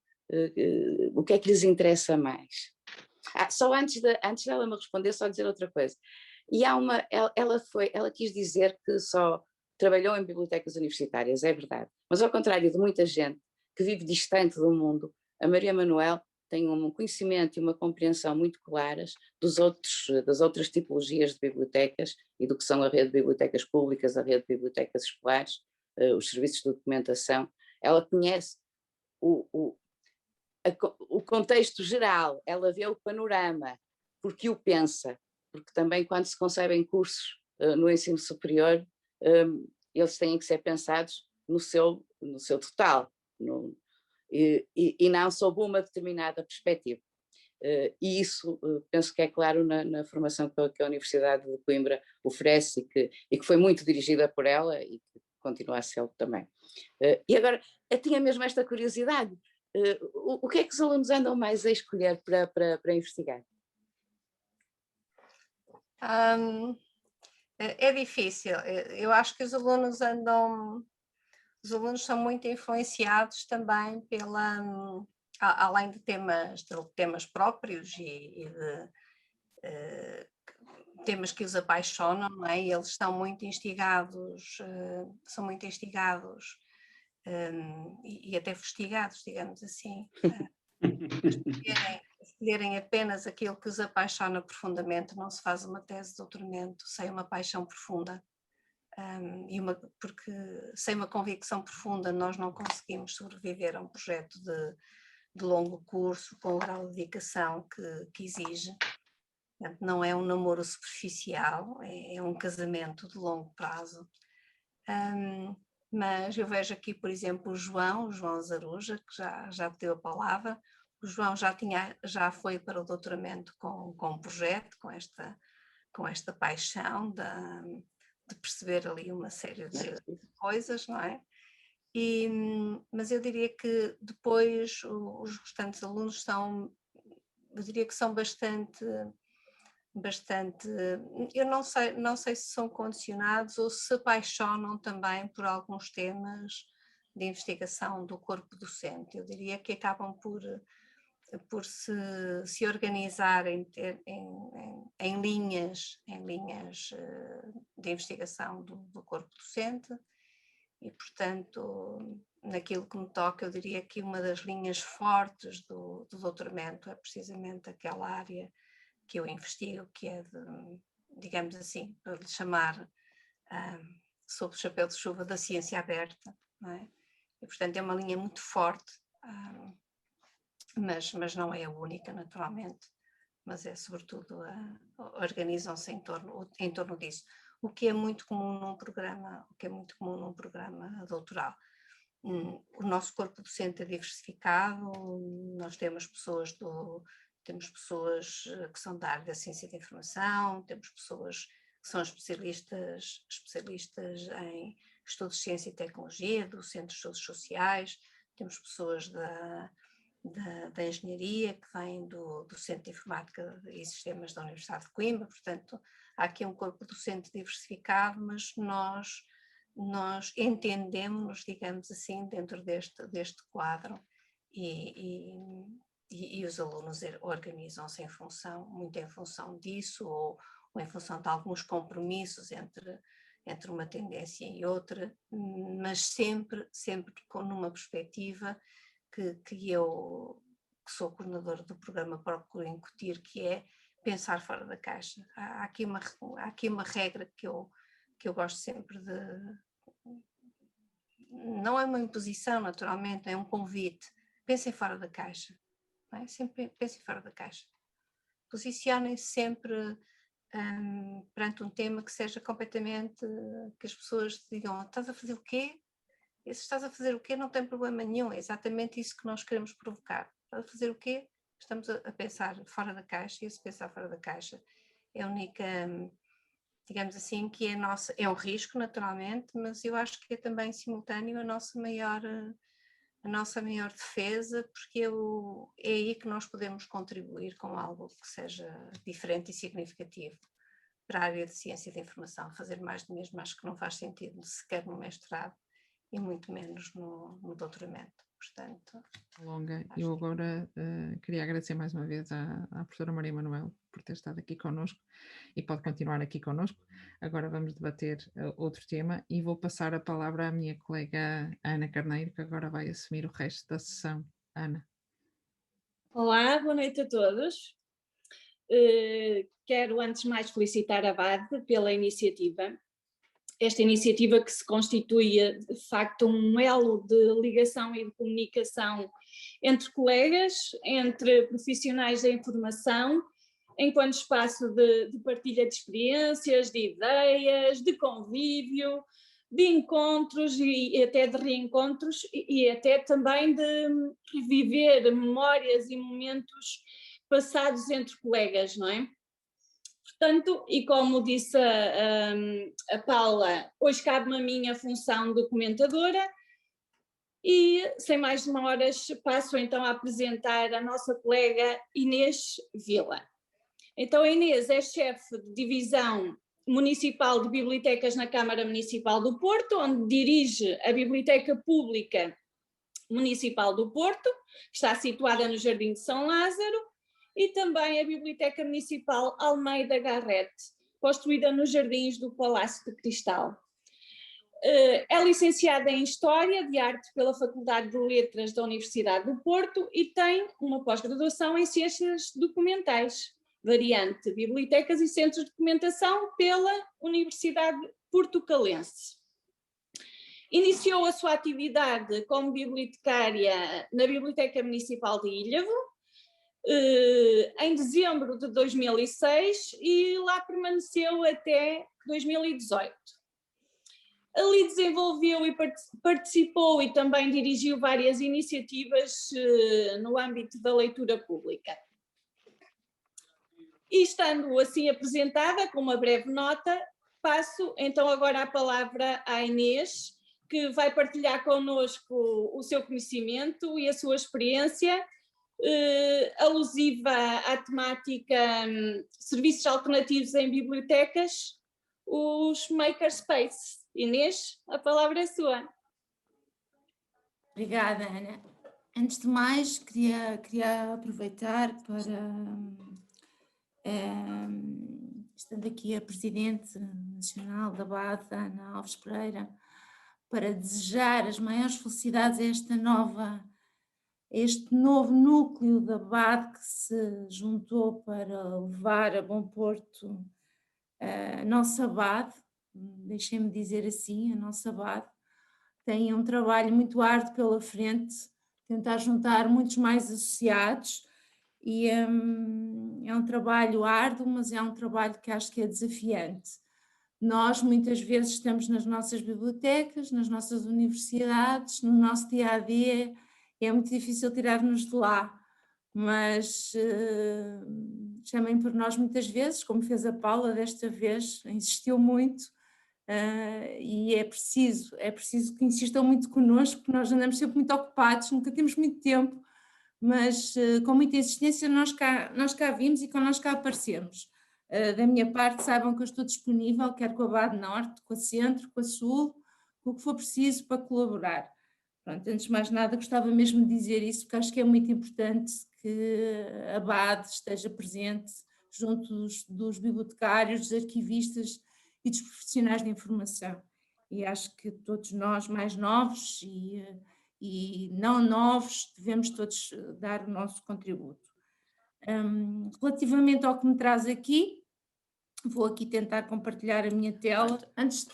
o que é que lhes interessa mais? Só antes dela me responder, só dizer outra coisa. E ela quis dizer que só trabalhou em bibliotecas universitárias, é verdade, mas ao contrário de muita gente que vive distante do mundo, a Maria Manuela tem um conhecimento e uma compreensão muito claras das outras tipologias de bibliotecas e do que são a rede de bibliotecas públicas, a rede de bibliotecas escolares, os serviços de documentação. Ela conhece o contexto geral, ela vê o panorama, porque o pensa, porque também quando se concebem cursos no ensino superior, eles têm que ser pensados no seu total, e não sob uma determinada perspectiva. E isso penso que é claro na formação que a Universidade de Coimbra oferece e que foi muito dirigida por ela e que continua a ser também. E agora, eu tinha mesmo esta curiosidade, o que é que os alunos andam mais a escolher para investigar? É difícil, eu acho que os alunos são muito influenciados também além de temas próprios e de temas que os apaixonam, não é? Eles estão muito instigados, e até fustigados, digamos assim, escolherem apenas aquilo que os apaixona profundamente. Não se faz uma tese de doutoramento sem uma paixão profunda, porque sem uma convicção profunda nós não conseguimos sobreviver a um projeto de longo curso, com o grau de dedicação que exige. Portanto, não é um namoro superficial, é um casamento de longo prazo. Mas eu vejo aqui, por exemplo, o João Zaruja, que já pediu a palavra. O João já foi para o doutoramento com um projeto, com esta paixão de perceber ali uma série de coisas, não é? Mas eu diria que depois os restantes alunos eu diria que são bastante, eu não sei se são condicionados ou se apaixonam também por alguns temas de investigação do corpo docente. Eu diria que acabam por se organizar em linhas de investigação do corpo docente e, portanto, naquilo que me toca, eu diria que uma das linhas fortes do doutoramento é precisamente aquela área que eu investigo, que é digamos assim, para lhe chamar sob o chapéu de chuva da ciência aberta, não é? E, portanto, é uma linha muito forte, mas não é a única, naturalmente, mas é sobretudo, organizam-se em torno disso, o que é muito comum num programa doutoral. O nosso corpo docente é diversificado, nós temos pessoas que são da área da ciência da informação, temos pessoas que são especialistas em estudos de ciência e tecnologia, do Centro de Estudos Sociais, temos pessoas da engenharia que vêm do Centro de Informática e Sistemas da Universidade de Coimbra, portanto há aqui um corpo docente diversificado, mas nós entendemos-nos, digamos assim, dentro deste quadro e os alunos organizam-se muito em função disso ou em função de alguns compromissos entre uma tendência e outra, mas sempre numa perspectiva que eu, que sou coordenadora do programa, procuro incutir, que é pensar fora da caixa. Há aqui uma regra que eu gosto sempre não é uma imposição, naturalmente, é um convite. Pensem fora da caixa. Não é? Sempre pensem fora da caixa. Posicionem-se sempre perante um tema que seja completamente, que as pessoas digam, estás a fazer o quê? E se estás a fazer o quê não tem problema nenhum, é exatamente isso que nós queremos provocar. Estás a fazer o quê? Estamos a pensar fora da caixa, e esse pensar fora da caixa é a única, digamos assim, que é um risco naturalmente, mas eu acho que é também simultâneo a nossa maior defesa, porque é aí que nós podemos contribuir com algo que seja diferente e significativo para a área de ciência da informação. Fazer mais do mesmo acho que não faz sentido sequer no mestrado e muito menos no doutoramento. Portanto, longa. Eu agora queria agradecer mais uma vez à professora Maria Manuel por ter estado aqui connosco e pode continuar aqui connosco. Agora vamos debater outro tema e vou passar a palavra à minha colega Ana Carneiro, que agora vai assumir o resto da sessão. Ana. Olá, boa noite a todos. Quero antes de mais felicitar a BAD pela iniciativa. Esta iniciativa que se constitui de facto um elo de ligação e de comunicação entre colegas, entre profissionais da informação, enquanto espaço de partilha de experiências, de ideias, de convívio, de encontros e até de reencontros e até também de reviver memórias e momentos passados entre colegas, não é? Portanto, e como disse a Paula, hoje cabe-me a minha função de comentadora e, sem mais demoras, passo então a apresentar a nossa colega Inês Vila. Então, a Inês é chefe de divisão municipal de bibliotecas na Câmara Municipal do Porto, onde dirige a Biblioteca Pública Municipal do Porto, que está situada no Jardim de São Lázaro, e também a Biblioteca Municipal Almeida Garrett, construída nos jardins do Palácio de Cristal. É licenciada em História de Arte pela Faculdade de Letras da Universidade do Porto e tem uma pós-graduação em Ciências Documentais, variante Bibliotecas e Centros de Documentação pela Universidade Portucalense. Iniciou a sua atividade como bibliotecária na Biblioteca Municipal de Ilhavo, em dezembro de 2006, e lá permaneceu até 2018. Ali desenvolveu e participou e também dirigiu várias iniciativas no âmbito da leitura pública. E estando assim apresentada, com uma breve nota, passo então agora a palavra à Inês, que vai partilhar connosco o seu conhecimento e a sua experiência alusiva à temática serviços alternativos em bibliotecas, os makerspaces. Inês, a palavra é sua. Obrigada, Ana. Antes de mais, queria aproveitar para, estando aqui a Presidente Nacional da BAD, Ana Alves Pereira, para desejar as maiores felicidades a este novo núcleo da BAD que se juntou para levar a bom porto a nossa BAD, deixem-me dizer assim, a nossa BAD, tem um trabalho muito árduo pela frente, tentar juntar muitos mais associados, e é um trabalho árduo, mas é um trabalho que acho que é desafiante. Nós muitas vezes estamos nas nossas bibliotecas, nas nossas universidades, no nosso dia-a-dia, é muito difícil tirar-nos de lá, mas chamem por nós muitas vezes, como fez a Paula desta vez, insistiu muito, e é preciso que insistam muito connosco, porque nós andamos sempre muito ocupados, nunca temos muito tempo, mas com muita insistência nós cá vimos e connosco cá aparecemos. Da minha parte, saibam que eu estou disponível, quer com a BAD Norte, com a Centro, com a Sul, com o que for preciso para colaborar. Pronto, antes de mais nada, gostava mesmo de dizer isso, porque acho que é muito importante que a BAD esteja presente junto dos bibliotecários, dos arquivistas e dos profissionais de informação. E acho que todos nós, mais novos e não novos, devemos todos dar o nosso contributo. Relativamente ao que me traz aqui, vou aqui tentar compartilhar a minha tela. Antes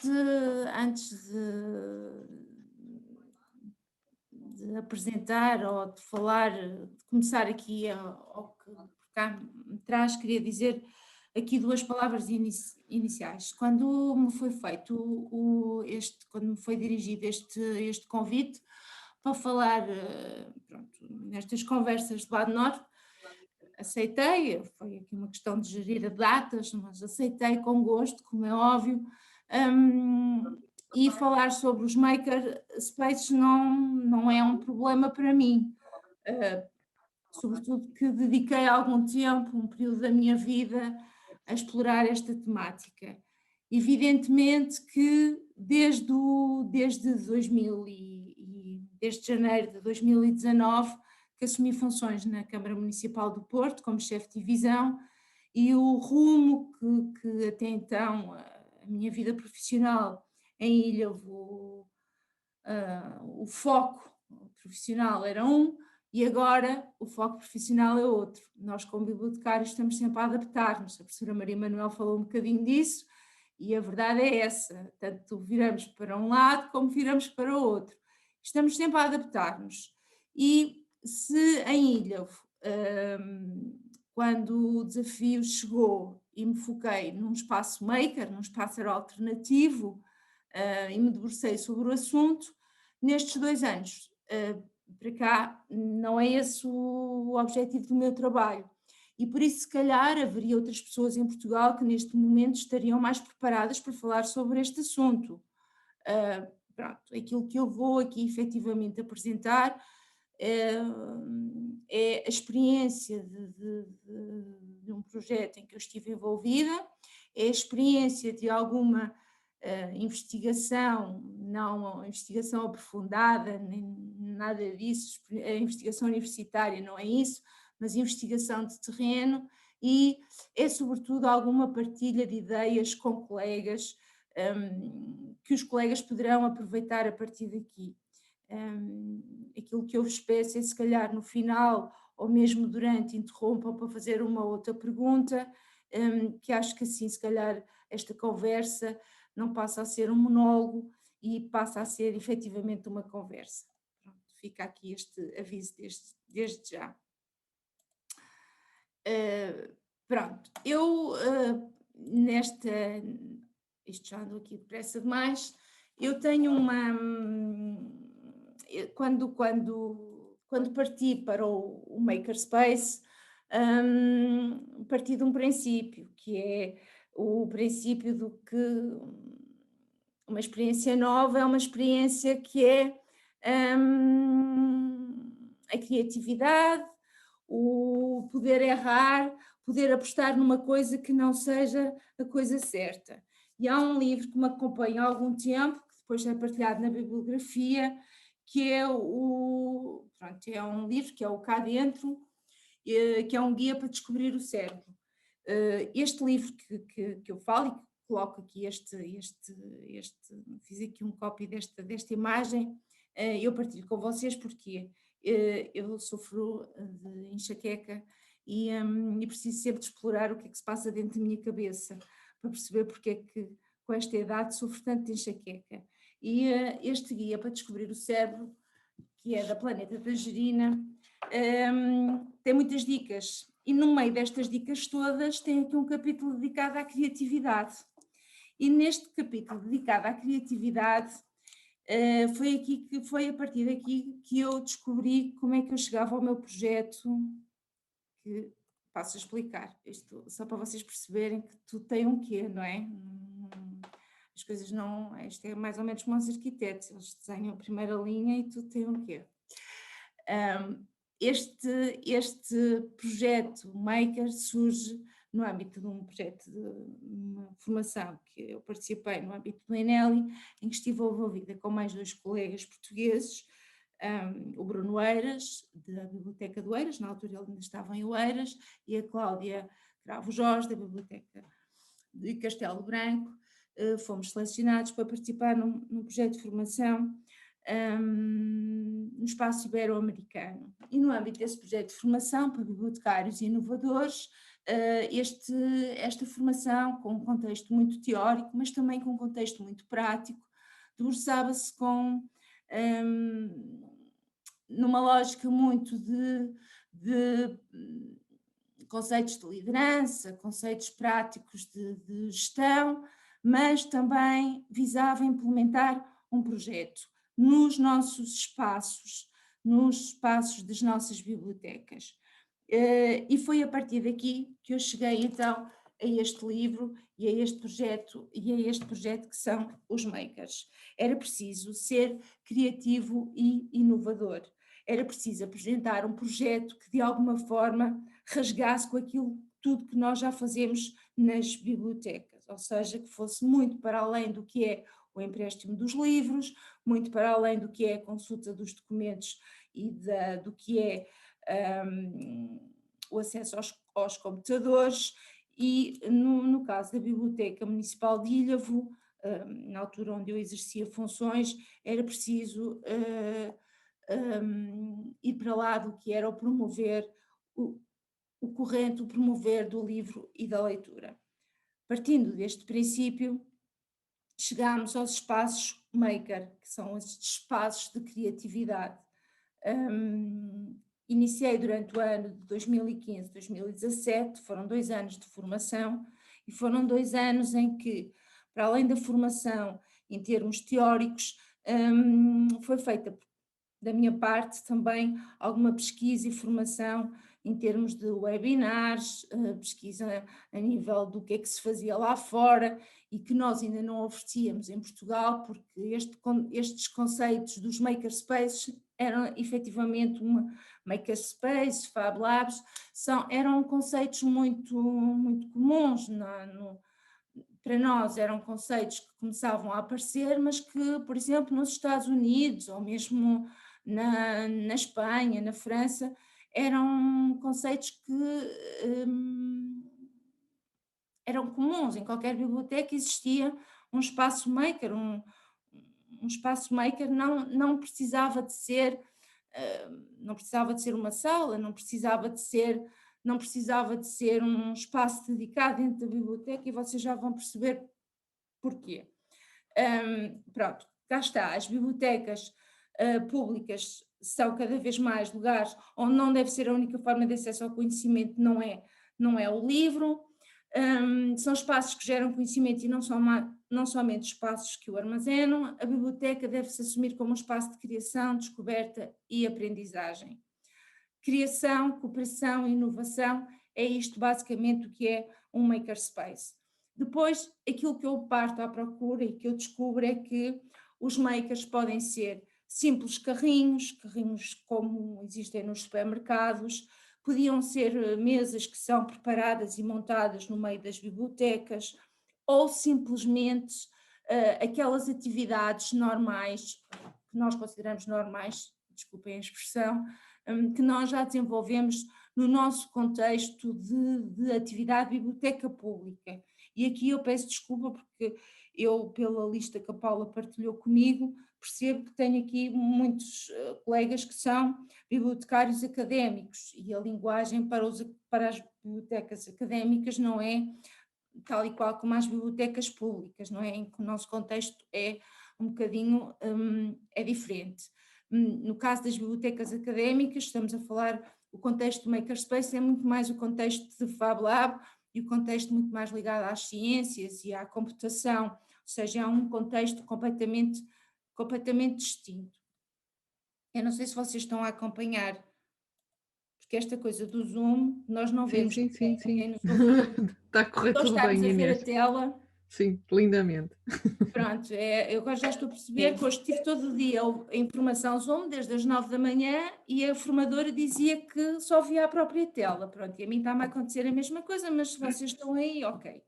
de apresentar ou de falar, de começar aqui ao que cá me traz, queria dizer aqui duas palavras iniciais. Quando me foi feito quando me foi dirigido este convite para falar, pronto, nestas conversas de BAD Norte, aceitei, foi aqui uma questão de gerir datas, mas aceitei com gosto, como é óbvio, e falar sobre os makerspaces não é um problema para mim, sobretudo que dediquei algum tempo, um período da minha vida, a explorar esta temática. Evidentemente que desde janeiro de 2019, que assumi funções na Câmara Municipal do Porto como chefe de divisão, e o rumo que até então a minha vida profissional em Ilhavo, o foco profissional era e agora o foco profissional é outro. Nós como bibliotecários estamos sempre a adaptar-nos, a professora Maria Manuel falou um bocadinho disso, e a verdade é essa, tanto viramos para um lado como viramos para o outro. Estamos sempre a adaptar-nos. E se em Ilhavo, quando o desafio chegou e me foquei num espaço maker, num espaço alternativo, e me debrucei sobre o assunto, nestes 2 anos para cá não é esse o objetivo do meu trabalho. E por isso, se calhar, haveria outras pessoas em Portugal que neste momento estariam mais preparadas para falar sobre este assunto. Pronto, aquilo que eu vou aqui efetivamente apresentar é a experiência de um projeto em que eu estive envolvida, é a experiência de alguma investigação, não investigação aprofundada, nem nada disso, a investigação universitária não é isso, mas investigação de terreno, e é sobretudo alguma partilha de ideias com colegas, que os colegas poderão aproveitar a partir daqui. Aquilo que eu vos peço é, se calhar no final ou mesmo durante, interrompam para fazer uma outra pergunta, que acho que assim se calhar esta conversa não passa a ser um monólogo e passa a ser efetivamente uma conversa. Pronto, fica aqui este aviso desde já. Pronto, eu isto já ando aqui depressa demais, eu tenho quando parti para o Makerspace, parti de um princípio, que é o princípio do que uma experiência nova é uma experiência que é a criatividade, o poder errar, poder apostar numa coisa que não seja a coisa certa. E há um livro que me acompanha há algum tempo, que depois é partilhado na bibliografia, que é é um livro que é o Cá Dentro, que é um guia para descobrir o cérebro. Este livro que eu falo, e que coloco aqui fiz aqui um copy desta imagem, eu partilho com vocês porque eu sofro de enxaqueca e preciso sempre de explorar o que é que se passa dentro da minha cabeça para perceber porque é que com esta idade sofro tanto de enxaqueca. E este guia para descobrir o cérebro, que é da Planeta Tangerina, tem muitas dicas e no meio destas dicas todas tem aqui um capítulo dedicado à criatividade. E neste capítulo dedicado à criatividade foi a partir daqui que eu descobri como é que eu chegava ao meu projeto, que passo a explicar, isto só para vocês perceberem que tudo tem um quê, não é? As coisas não, isto é mais ou menos como os arquitetos, eles desenham a primeira linha e tudo tem um quê. Este projeto Maker surge no âmbito de um projeto de uma formação que eu participei no âmbito do Eneli, em que estive envolvida com mais 2 colegas portugueses, o Bruno Eiras, da Biblioteca do Eiras, na altura ele ainda estava em Oeiras, e a Cláudia Cravo Jorge, da Biblioteca de Castelo Branco. Fomos selecionados para participar num projeto de formação no espaço ibero-americano. E no âmbito desse projeto de formação para bibliotecários e inovadores, esta formação com um contexto muito teórico, mas também com um contexto muito prático, debruçava-se numa lógica muito de conceitos de liderança, conceitos práticos de gestão, mas também visava implementar um projeto nos nossos espaços, nos espaços das nossas bibliotecas. E foi a partir daqui que eu cheguei então a este livro e a este projeto que são os Makers. Era preciso ser criativo e inovador. Era preciso apresentar um projeto que de alguma forma rasgasse com aquilo tudo que nós já fazemos nas bibliotecas, ou seja, que fosse muito para além do que é o empréstimo dos livros, muito para além do que é a consulta dos documentos e do que é o acesso aos computadores. E no caso da Biblioteca Municipal de Ilhavo, na altura onde eu exercia funções, era preciso ir para lá do que era o promover o promover do livro e da leitura. Partindo deste princípio, chegámos aos espaços Maker, que são estes espaços de criatividade. Iniciei durante o ano de 2015, 2017, foram 2 anos de formação e foram 2 anos em que, para além da formação em termos teóricos, foi feita da minha parte também alguma pesquisa e formação em termos de webinars, pesquisa a nível do que é que se fazia lá fora e que nós ainda não oferecíamos em Portugal, porque estes conceitos dos makerspaces eram efetivamente uma makerspace, Fab Labs, eram conceitos muito, muito comuns para nós, eram conceitos que começavam a aparecer, mas que, por exemplo, nos Estados Unidos ou mesmo na Espanha, na França, eram conceitos que eram comuns. Em qualquer biblioteca existia um espaço maker, um espaço maker não precisava de ser uma sala, não precisava de ser um espaço dedicado dentro da biblioteca, e vocês já vão perceber porquê. Pronto, cá está, as bibliotecas públicas são cada vez mais lugares onde não deve ser a única forma de acesso ao conhecimento, não é o livro. São espaços que geram conhecimento e não somente espaços que o armazenam. A biblioteca deve-se assumir como um espaço de criação, descoberta e aprendizagem. Criação, cooperação e inovação, é isto basicamente o que é um makerspace. Depois, aquilo que eu parto à procura e que eu descubro é que os makers podem ser simples carrinhos como existem nos supermercados, podiam ser mesas que são preparadas e montadas no meio das bibliotecas, ou simplesmente aquelas atividades normais, que nós consideramos normais, desculpem a expressão, que nós já desenvolvemos no nosso contexto de atividade de biblioteca pública. E aqui eu peço desculpa porque eu, pela lista que a Paula partilhou comigo, percebo que tenho aqui muitos colegas que são bibliotecários académicos e a linguagem para as bibliotecas académicas não é tal e qual como as bibliotecas públicas, não é? Em que o nosso contexto é um bocadinho é diferente. No caso das bibliotecas académicas, estamos a falar, o contexto do Makerspace é muito mais o contexto de Fab Lab e o contexto muito mais ligado às ciências e à computação, ou seja, é um contexto completamente distinto. Eu não sei se vocês estão a acompanhar, porque esta coisa do Zoom, nós não vemos. Sim. Está a correr então, tudo bem, Inês. A tela. Sim, lindamente. Pronto, eu agora já estou a perceber que hoje tive todo o dia a informação Zoom, desde as 9 da manhã, e a formadora dizia que só via a própria tela. Pronto, e a mim está-me a acontecer a mesma coisa, mas se vocês estão aí, ok.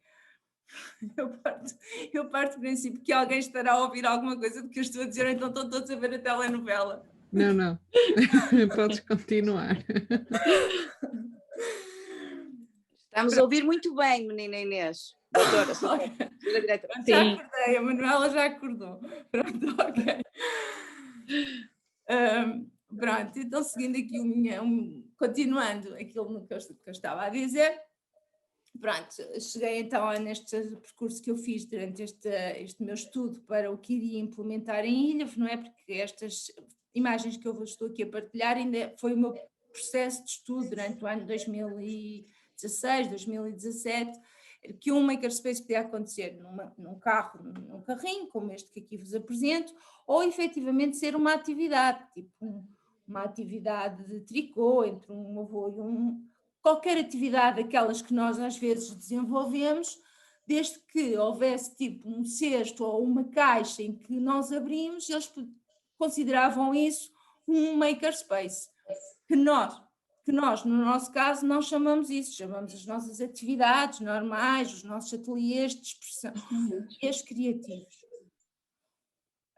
Eu parto do princípio que alguém estará a ouvir alguma coisa do que eu estou a dizer, então estão todos a ver a telenovela. Não. Podes continuar. Estamos a ouvir muito bem, menina Inês. Doutora, já acordei, a Manuela já acordou. Pronto, ok. Pronto, então seguindo aqui continuando aquilo que eu estava a dizer, pronto, cheguei então neste percurso que eu fiz durante este meu estudo para o que iria implementar em Ilhavo, não é? Porque estas imagens que eu estou aqui a partilhar ainda foi o meu processo de estudo durante o ano 2016, 2017, que um makerspace podia acontecer num carrinho, como este que aqui vos apresento, ou efetivamente ser uma atividade, tipo uma atividade de tricô entre um avô e qualquer atividade daquelas que nós às vezes desenvolvemos, desde que houvesse tipo um cesto ou uma caixa em que nós abrimos, eles consideravam isso um makerspace, que nós, no nosso caso, não chamamos isso, chamamos as nossas atividades normais, os nossos ateliês de expressão, ateliês criativos.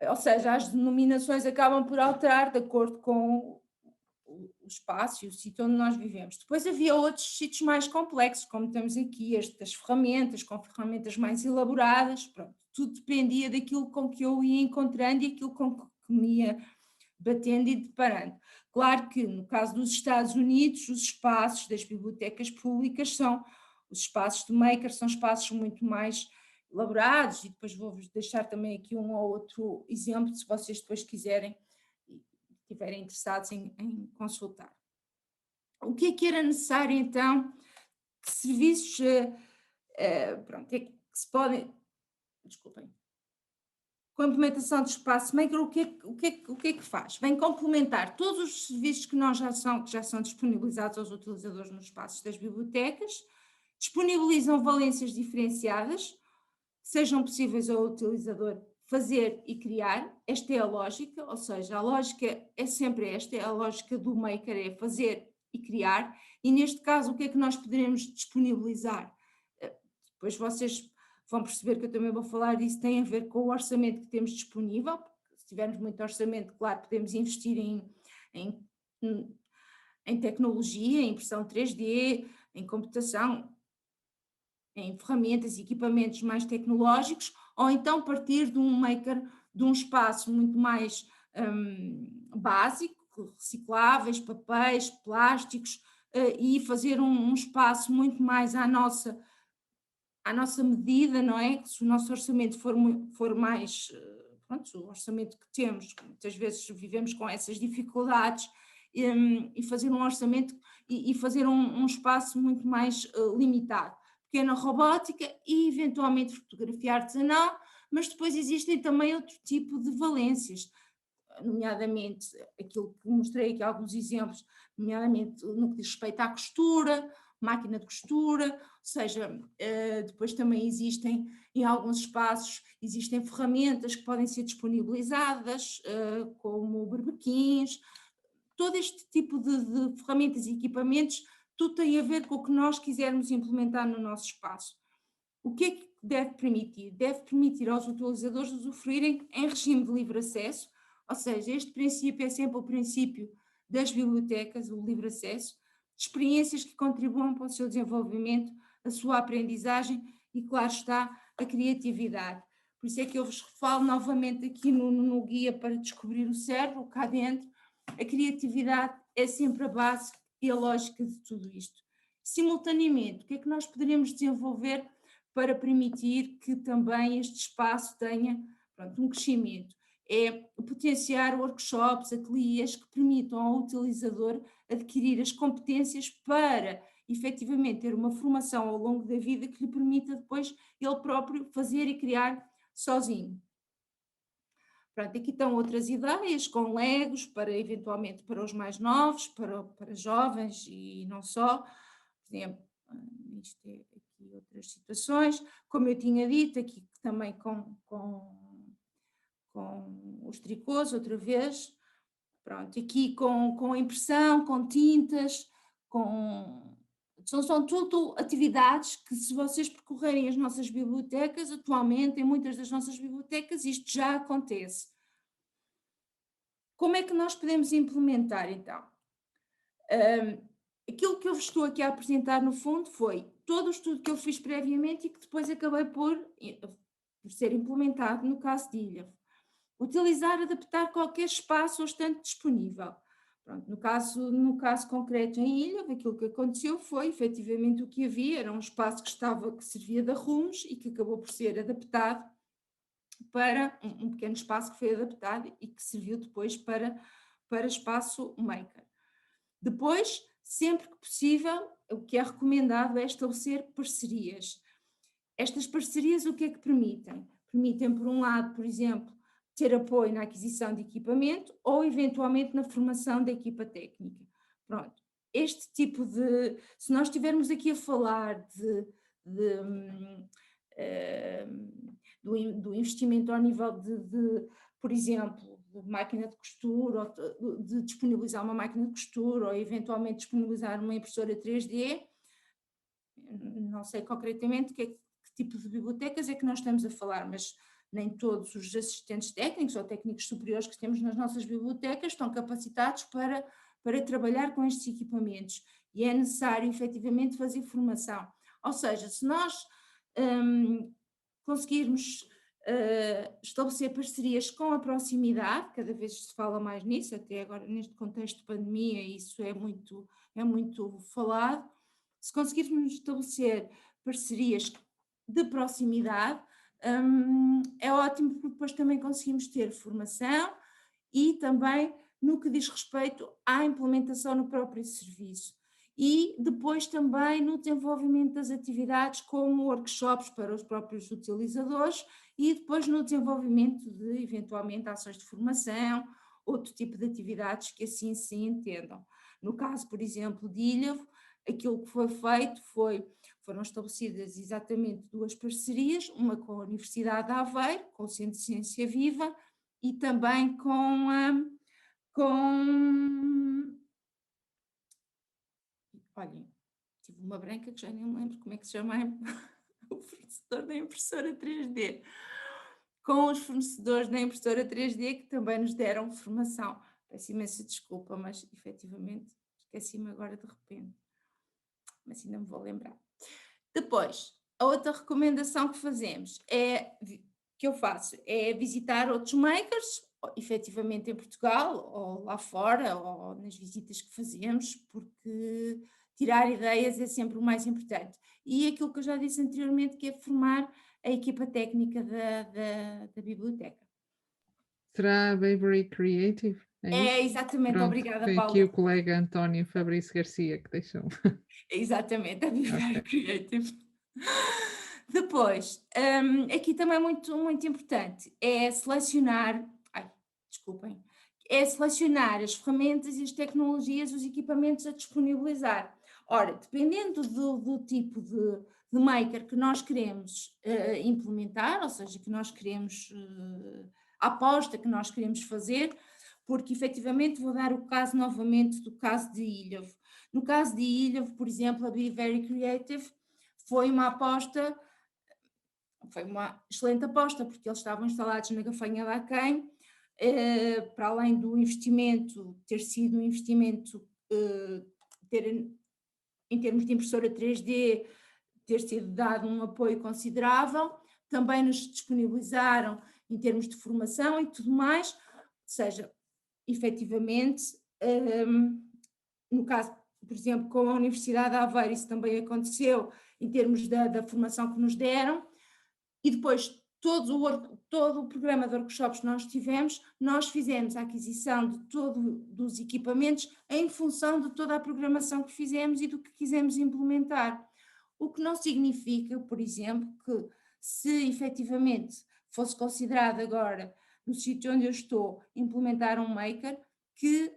Ou seja, as denominações acabam por alterar de acordo com o espaço e o sítio onde nós vivemos. Depois havia outros sítios mais complexos, como temos aqui estas ferramentas, com ferramentas mais elaboradas, pronto, tudo dependia daquilo com que eu ia encontrando e aquilo com que me ia batendo e deparando. Claro que no caso dos Estados Unidos, os espaços das bibliotecas públicas os espaços de maker são espaços muito mais elaborados, e depois vou-vos deixar também aqui um ou outro exemplo, se vocês depois quiserem e estiverem interessados em consultar. O que é que era necessário então? Que serviços pronto, é que se podem... Desculpem. Com a implementação de espaço maker, o que é que faz? Vem complementar todos os serviços que já são disponibilizados aos utilizadores nos espaços das bibliotecas, disponibilizam valências diferenciadas, que sejam possíveis ao utilizador fazer e criar. Esta é a lógica, ou seja, a lógica é sempre esta, a lógica do maker é fazer e criar, e neste caso o que é que nós poderemos disponibilizar? Depois vocês vão perceber que eu também vou falar disso, tem a ver com o orçamento que temos disponível, porque se tivermos muito orçamento, claro, podemos investir em tecnologia, em impressão 3D, em computação, em ferramentas e equipamentos mais tecnológicos, ou então partir de um maker, de um espaço muito mais básico, recicláveis, papéis, plásticos, e fazer um espaço muito mais à nossa medida, não é? Se o nosso orçamento for mais, pronto, o orçamento que temos, muitas vezes vivemos com essas dificuldades, e fazer um orçamento e fazer um espaço muito mais limitado. Pequena robótica e eventualmente fotografia artesanal, mas depois existem também outro tipo de valências, nomeadamente aquilo que mostrei aqui, alguns exemplos, nomeadamente no que diz respeito à costura, máquina de costura, ou seja, depois também existem, em alguns espaços, existem ferramentas que podem ser disponibilizadas, como berbequins, todo este tipo de ferramentas e equipamentos, tudo tem a ver com o que nós quisermos implementar no nosso espaço. O que é que deve permitir? Deve permitir aos utilizadores usufruírem em regime de livre acesso, ou seja, este princípio é sempre o princípio das bibliotecas, o livre acesso, de experiências que contribuam para o seu desenvolvimento, a sua aprendizagem e, claro está, a criatividade. Por isso é que eu vos falo novamente aqui no guia para descobrir o cérebro, cá dentro. A criatividade é sempre a base e a lógica de tudo isto. Simultaneamente, o que é que nós poderemos desenvolver para permitir que também este espaço tenha, pronto, um crescimento? É potenciar workshops, ateliês que permitam ao utilizador adquirir as competências para efetivamente ter uma formação ao longo da vida que lhe permita depois ele próprio fazer e criar sozinho. Pronto, aqui estão outras ideias com legos para eventualmente para os mais novos, para jovens e não só. Por exemplo, isto é aqui outras situações, como eu tinha dito, aqui também com os tricôs outra vez, pronto, aqui com impressão, com tintas, são tudo atividades que, se vocês percorrerem as nossas bibliotecas, atualmente em muitas das nossas bibliotecas isto já acontece. Como é que nós podemos implementar então? Aquilo que eu vos estou aqui a apresentar no fundo foi todo o estudo que eu fiz previamente e que depois acabei por ser implementado no caso de Ilhavo. Utilizar, adaptar qualquer espaço ou estante disponível. Pronto, no caso concreto em Ilhavo, aquilo que aconteceu foi, efetivamente, o que havia era um espaço que servia de arrumos e que acabou por ser adaptado para um pequeno espaço que foi adaptado e que serviu depois para espaço maker. Depois, sempre que possível, o que é recomendado é estabelecer parcerias. Estas parcerias o que é que permitem? Permitem, por um lado, por exemplo, ter apoio na aquisição de equipamento ou, eventualmente, na formação da equipa técnica. Pronto, este tipo de... Se nós estivermos aqui a falar do investimento ao nível por exemplo, de máquina de costura, ou de disponibilizar uma máquina de costura, ou eventualmente disponibilizar uma impressora 3D, não sei concretamente que tipo de bibliotecas é que nós estamos a falar, mas nem todos os assistentes técnicos ou técnicos superiores que temos nas nossas bibliotecas estão capacitados para trabalhar com estes equipamentos, e é necessário efetivamente fazer formação. Ou seja, se nós conseguirmos estabelecer parcerias com a proximidade, cada vez se fala mais nisso, até agora neste contexto de pandemia isso é muito falado, se conseguirmos estabelecer parcerias de proximidade, é ótimo, porque depois também conseguimos ter formação e também no que diz respeito à implementação no próprio serviço. E depois também no desenvolvimento das atividades como workshops para os próprios utilizadores e depois no desenvolvimento de, eventualmente, ações de formação, outro tipo de atividades que assim se entendam. No caso, por exemplo, de Ilhavo, aquilo que foi feito foram estabelecidas exatamente duas parcerias, uma com a Universidade de Aveiro, com o Centro de Ciência Viva, e também olhem, tive uma branca que já nem me lembro como é que se chama o fornecedor da impressora 3D, com os fornecedores da impressora 3D que também nos deram formação. Peço imensa desculpa, mas efetivamente esqueci-me agora de repente, mas ainda me vou lembrar. Depois, a outra recomendação que eu faço é visitar outros makers, efetivamente em Portugal, ou lá fora, ou nas visitas que fazemos, porque tirar ideias é sempre o mais importante. E aquilo que eu já disse anteriormente, que é formar a equipa técnica da biblioteca. Será Baby Creative? É, isso? exatamente, Pronto, obrigada, foi Paula. aqui o colega António Fabrício Garcia que deixou. Exatamente, a Ok. Baby Creative. Depois, aqui também muito, muito importante, é selecionar, desculpem, é selecionar as ferramentas e as tecnologias, os equipamentos a disponibilizar. Ora, dependendo do tipo de maker que nós queremos implementar, ou seja, que nós queremos, a aposta que nós queremos fazer, porque efetivamente vou dar o caso novamente do caso de Ilhavo. No caso de Ilhavo, por exemplo, a Be Very Creative foi uma aposta, foi uma excelente aposta, porque eles estavam instalados na Gafanha da Aquém, para além do investimento, ter sido um investimento, em termos de impressora 3D, ter sido dado um apoio considerável, também nos disponibilizaram em termos de formação e tudo mais, ou seja, efetivamente, no caso, por exemplo, com a Universidade de Aveiro, isso também aconteceu em termos da formação que nos deram, e depois todo o programa de workshops que nós tivemos, nós fizemos a aquisição de dos equipamentos em função de toda a programação que fizemos e do que quisemos implementar. O que não significa, por exemplo, que se efetivamente fosse considerado agora, no sítio onde eu estou, implementar um maker, que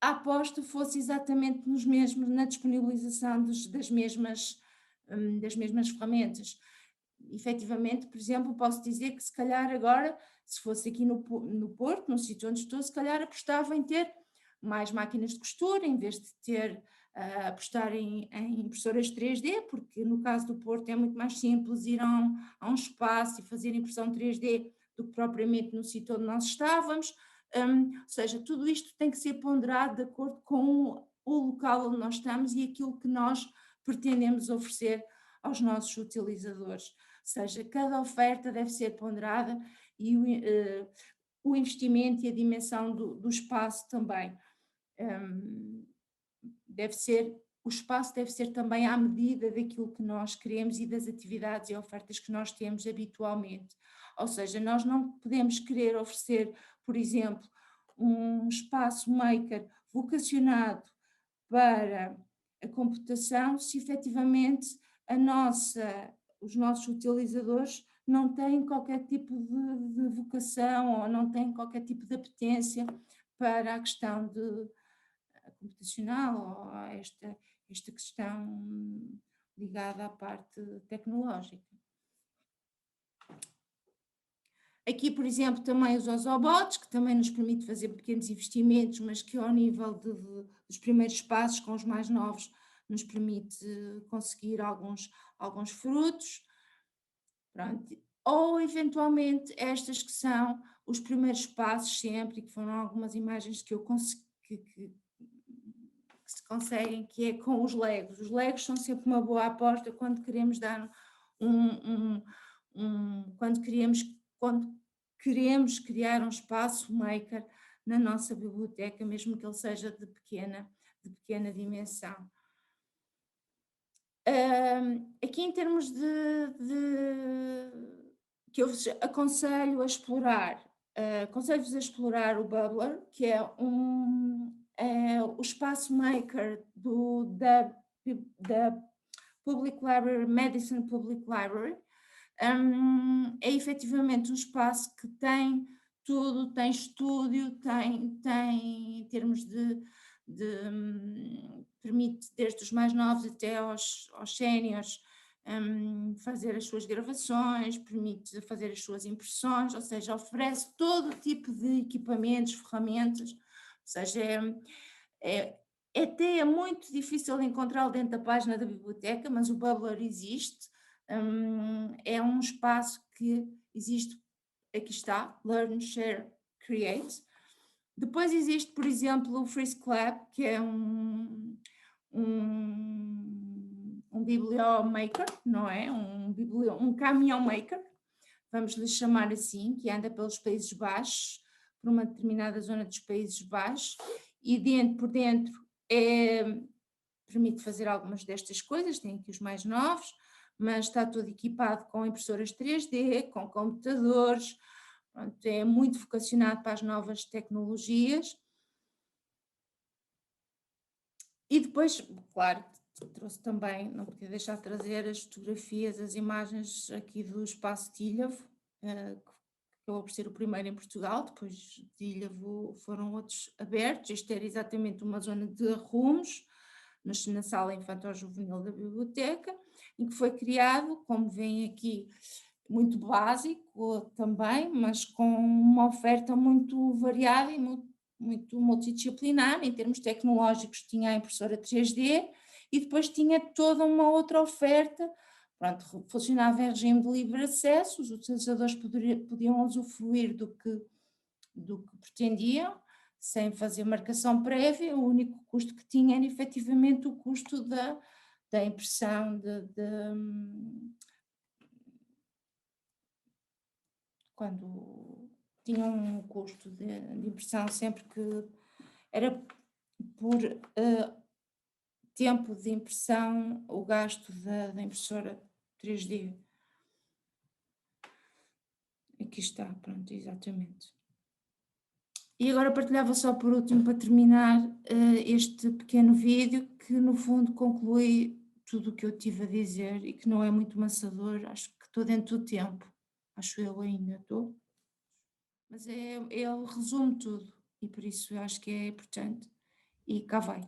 a aposta fosse exatamente nos mesmos, na disponibilização das mesmas ferramentas. Efetivamente, por exemplo, posso dizer que se calhar agora, se fosse aqui no Porto, no sítio onde estou, se calhar apostava em ter mais máquinas de costura, em vez de ter apostar em impressoras 3D, porque no caso do Porto é muito mais simples ir a um espaço e fazer impressão 3D do que propriamente no sítio onde nós estávamos. Ou seja, tudo isto tem que ser ponderado de acordo com o local onde nós estamos e aquilo que nós pretendemos oferecer aos nossos utilizadores. Ou seja, cada oferta deve ser ponderada e o investimento e a dimensão do espaço também. O espaço deve ser também à medida daquilo que nós queremos e das atividades e ofertas que nós temos habitualmente. Ou seja, nós não podemos querer oferecer, por exemplo, um espaço maker vocacionado para a computação se efetivamente os nossos utilizadores não têm qualquer tipo de vocação ou não têm qualquer tipo de apetência para a questão computacional ou esta questão ligada à parte tecnológica. Aqui, por exemplo, também os Ozobots, que também nos permite fazer pequenos investimentos, mas que ao nível dos primeiros passos com os mais novos nos permite conseguir alguns frutos. Pronto. Ou, eventualmente, estas que são os primeiros passos sempre, que foram algumas imagens que eu consegui, que se conseguem, que é com os Legos. Os Legos são sempre uma boa aposta quando queremos dar quando queremos criar um espaço maker na nossa biblioteca, mesmo que ele seja de pequena dimensão. Aqui em termos que eu vos aconselho a explorar, aconselho-vos a explorar o Bubbler, que é o espaço maker da Public Library, Madison Public Library. É efetivamente um espaço que tem tudo, tem estúdio, tem em termos permite desde os mais novos até aos séniores fazer as suas gravações, permite fazer as suas impressões, ou seja, oferece todo tipo de equipamentos, ferramentas, ou seja, até é muito difícil encontrá-lo dentro da página da biblioteca, mas o Bubbler existe. É um espaço que existe, aqui está, Learn, Share, Create. Depois existe, por exemplo, o Frisk Club, que é um bibliomaker, não é? Um caminhão maker, vamos lhe chamar assim, que anda pelos Países Baixos, por uma determinada zona dos Países Baixos, e por dentro permite fazer algumas destas coisas, tem aqui os mais novos, mas está todo equipado com impressoras 3D, com computadores, Pronto, é muito vocacionado para as novas tecnologias. E depois, claro, trouxe também, não podia deixar de trazer as fotografias, as imagens aqui do Espaço de Ilhavo, que acabou por ser o primeiro em Portugal. Depois de Ilhavo foram outros abertos. Isto era exatamente uma zona de arrumos, na sala infantil-juvenil da biblioteca, em que foi criado, como veem aqui, muito básico também, mas com uma oferta muito variada e muito multidisciplinar. Em termos tecnológicos, tinha a impressora 3D e depois tinha toda uma outra oferta. Pronto, funcionava em regime de livre acesso, os utilizadores podiam usufruir do que pretendiam, sem fazer marcação prévia. O único custo que tinha era efetivamente o custo da impressão, quando tinha um custo de impressão, sempre que era por tempo de impressão, o gasto da impressora 3D. Aqui está, pronto, exatamente. E agora partilhava só por último, para terminar, este pequeno vídeo que no fundo conclui tudo o que eu tive a dizer e que não é muito maçador. Acho que estou dentro do tempo, acho eu ainda estou, mas ele resume tudo e por isso eu acho que é importante e cá vai.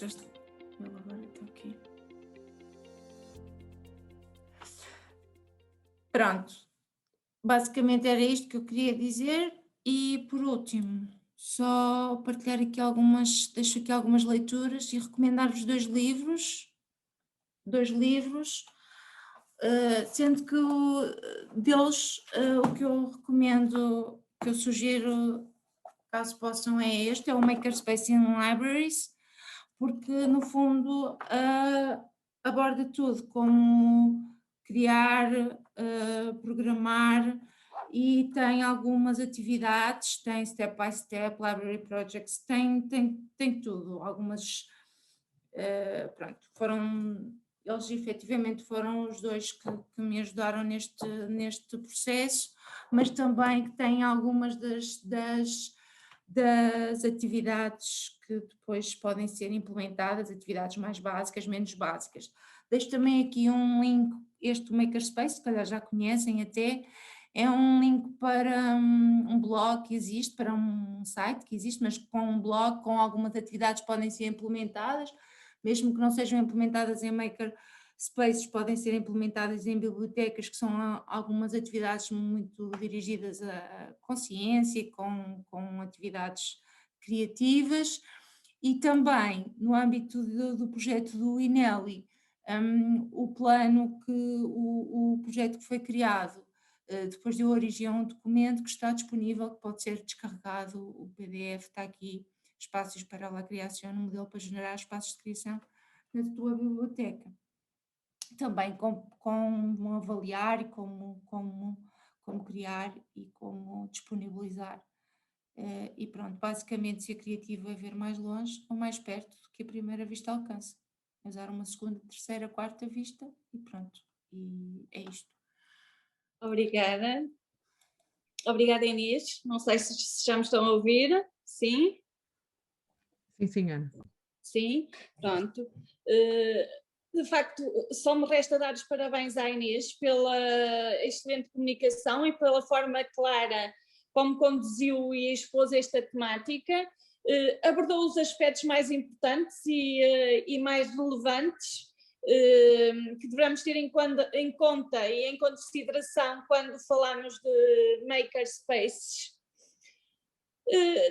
já está. Ele agora está aqui. Pronto. Basicamente era isto que eu queria dizer. E por último, só partilhar aqui deixo aqui algumas leituras e recomendar-vos dois livros, sendo que deles o que eu recomendo, que eu sugiro, caso possam, é o Makerspace in Libraries, porque no fundo aborda tudo, como criar, programar, e tem algumas atividades, tem step by step, library projects, tem tudo, algumas, pronto, eles efetivamente foram os dois que me ajudaram neste processo, mas também que têm algumas das atividades que depois podem ser implementadas, atividades mais básicas, menos básicas. Deixo também aqui um link, este Makerspace, se calhar já conhecem até, é um link para um blog que existe, para um site que existe, mas com um blog, com algumas atividades que podem ser implementadas, mesmo que não sejam implementadas em Makerspaces, podem ser implementadas em bibliotecas, que são algumas atividades muito dirigidas à consciência, com atividades criativas. E também, no âmbito do projeto do INELI, o projeto que foi criado depois deu origem a um documento que está disponível, que pode ser descarregado, o PDF está aqui, Espaços para a Criação, um modelo para generar espaços de criação na tua biblioteca. Também como avaliar e como criar e como disponibilizar. E pronto, basicamente, ser criativo é ver mais longe ou mais perto do que a primeira vista alcança. Usar uma segunda, terceira, quarta vista e pronto. E é isto. Obrigada. Obrigada, Inês. Não sei se já me estão a ouvir. Sim? Sim, Ana. Sim, pronto. De facto, só me resta dar os parabéns à Inês pela excelente comunicação e pela forma clara como conduziu e expôs esta temática. Abordou os aspectos mais importantes e mais relevantes que devemos ter em conta e em consideração quando falamos de makerspaces.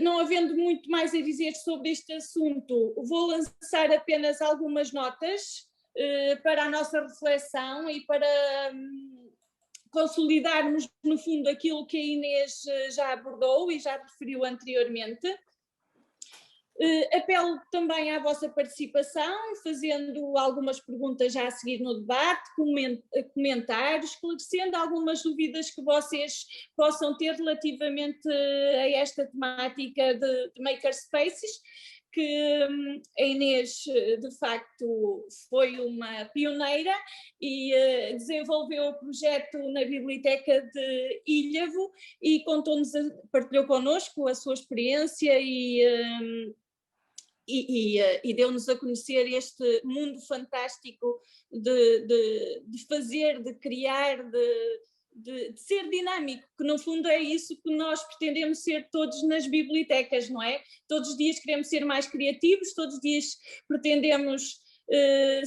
Não havendo muito mais a dizer sobre este assunto, vou lançar apenas algumas notas para a nossa reflexão e para consolidarmos, no fundo, aquilo que a Inês já abordou e já referiu anteriormente. Apelo também à vossa participação, fazendo algumas perguntas já a seguir no debate, comentar, esclarecendo algumas dúvidas que vocês possam ter relativamente a esta temática de makerspaces, que a Inês, de facto, foi uma pioneira e desenvolveu o projeto na Biblioteca de Ilhavo e partilhou connosco a sua experiência e deu-nos a conhecer este mundo fantástico de fazer, de criar, de ser dinâmico, que no fundo é isso que nós pretendemos ser todos nas bibliotecas, não é? Todos os dias queremos ser mais criativos, todos os dias pretendemos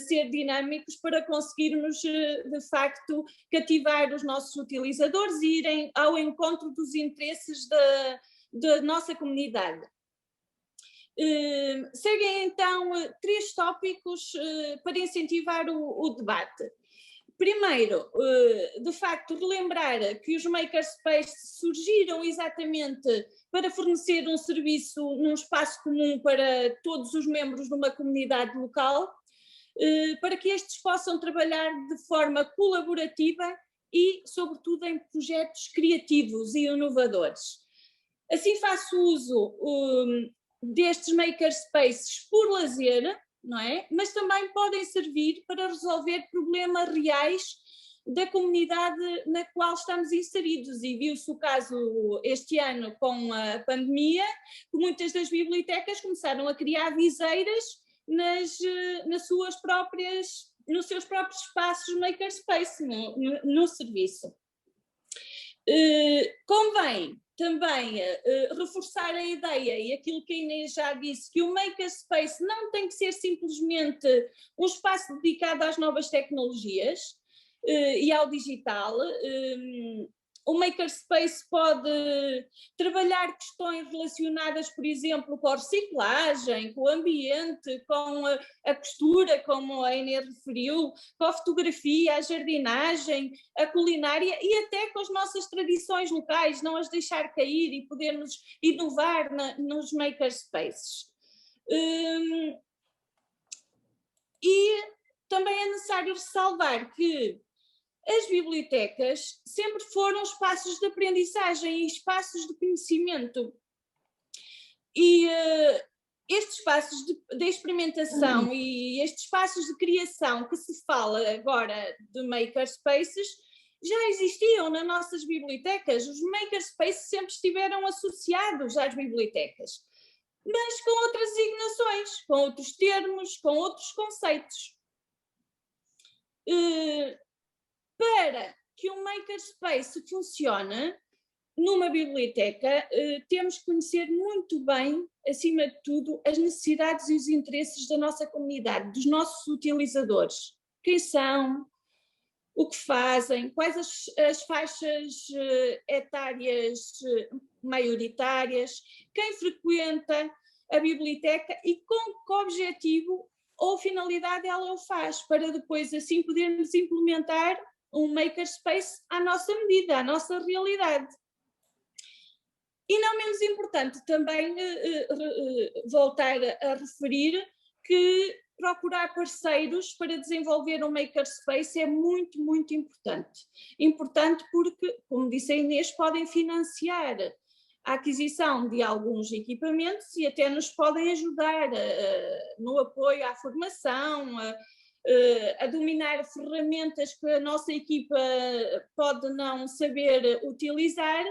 ser dinâmicos para conseguirmos de facto cativar os nossos utilizadores e irem ao encontro dos interesses da nossa comunidade. Seguem então 3 tópicos para incentivar o debate. Primeiro, de facto, relembrar que os makerspaces surgiram exatamente para fornecer um serviço num espaço comum para todos os membros de uma comunidade local, para que estes possam trabalhar de forma colaborativa e, sobretudo, em projetos criativos e inovadores. Assim faço uso destes makerspaces por lazer, não é? Mas também podem servir para resolver problemas reais da comunidade na qual estamos inseridos, e viu-se o caso este ano com a pandemia, que muitas das bibliotecas começaram a criar viseiras nos seus próprios espaços makerspace, no serviço. Convém também reforçar a ideia e aquilo que a Inês já disse, que o Makerspace não tem que ser simplesmente um espaço dedicado às novas tecnologias e ao digital. O Makerspace pode trabalhar questões relacionadas, por exemplo, com a reciclagem, com o ambiente, com a costura, como a Inês referiu, com a fotografia, a jardinagem, a culinária e até com as nossas tradições locais, não as deixar cair e podermos inovar nos Makerspaces. E também é necessário ressalvar que as bibliotecas sempre foram espaços de aprendizagem e espaços de conhecimento. E estes espaços de experimentação e estes espaços de criação que se fala agora de makerspaces já existiam nas nossas bibliotecas. Os makerspaces sempre estiveram associados às bibliotecas, mas com outras designações, com outros termos, com outros conceitos. Para que um makerspace funcione numa biblioteca, temos que conhecer muito bem, acima de tudo, as necessidades e os interesses da nossa comunidade, dos nossos utilizadores. Quem são, o que fazem, quais as faixas etárias maioritárias, quem frequenta a biblioteca e com que objetivo ou finalidade ela o faz, para depois assim podermos implementar um makerspace à nossa medida, à nossa realidade. E não menos importante também voltar a referir que procurar parceiros para desenvolver um makerspace é muito, muito importante. Importante porque, como disse a Inês, podem financiar a aquisição de alguns equipamentos e até nos podem ajudar no apoio à formação, a dominar ferramentas que a nossa equipa pode não saber utilizar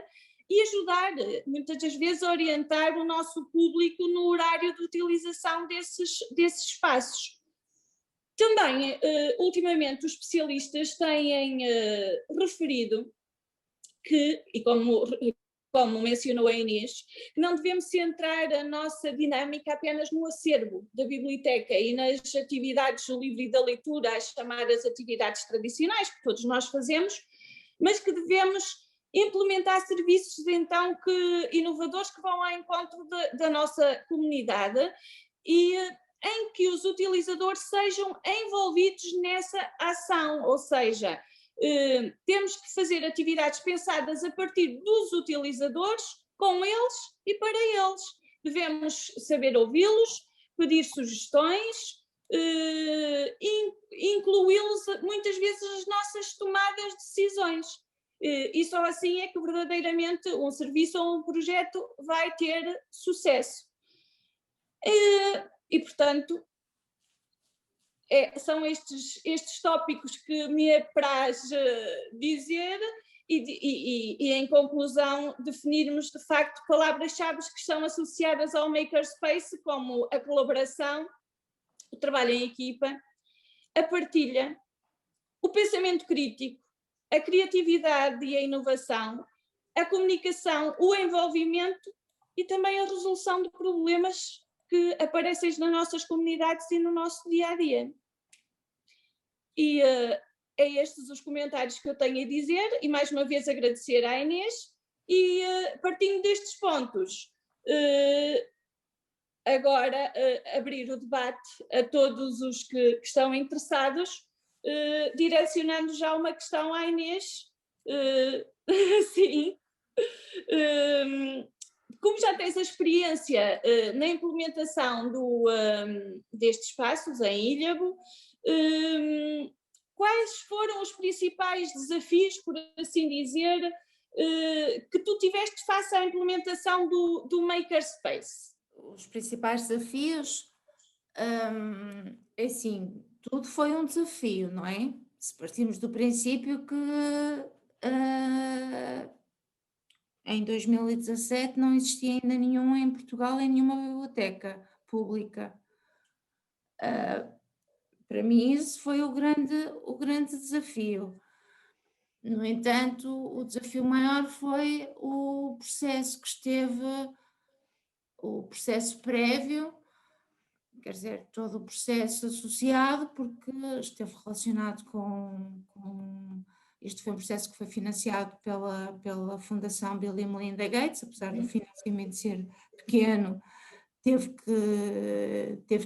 e ajudar, muitas das vezes, a orientar o nosso público no horário de utilização desses espaços. Também, ultimamente, os especialistas têm referido que, e como mencionou a Inês, que não devemos centrar a nossa dinâmica apenas no acervo da biblioteca e nas atividades do livro e da leitura, as chamadas atividades tradicionais, que todos nós fazemos, mas que devemos implementar serviços então inovadores que vão ao encontro da nossa comunidade e em que os utilizadores sejam envolvidos nessa ação, ou seja, temos que fazer atividades pensadas a partir dos utilizadores, com eles e para eles. Devemos saber ouvi-los, pedir sugestões, incluí-los muitas vezes nas nossas tomadas de decisões. E só assim é que verdadeiramente um serviço ou um projeto vai ter sucesso. E portanto, são estes tópicos que me apraz dizer e em conclusão definirmos de facto palavras-chave que estão associadas ao makerspace, como a colaboração, o trabalho em equipa, a partilha, o pensamento crítico, a criatividade e a inovação, a comunicação, o envolvimento e também a resolução de problemas que aparecem nas nossas comunidades e no nosso dia-a-dia. E é estes os comentários que eu tenho a dizer e mais uma vez agradecer à Inês e partindo destes pontos, agora abrir o debate a todos os que estão interessados, direcionando já uma questão à Inês. Sim. Como já tens a experiência na implementação destes espaços em Ilhavo, quais foram os principais desafios, por assim dizer, que tu tiveste face à implementação do Makerspace? Os principais desafios, é assim, tudo foi um desafio, não é? Se partimos do princípio que em 2017 não existia ainda nenhuma em Portugal, em nenhuma biblioteca pública. Para mim isso foi o grande desafio. No entanto, o desafio maior foi o processo que esteve, o processo prévio, quer dizer, todo o processo associado, porque esteve relacionado este foi um processo que foi financiado pela Fundação Bill e Melinda Gates, apesar do financiamento ser pequeno, teve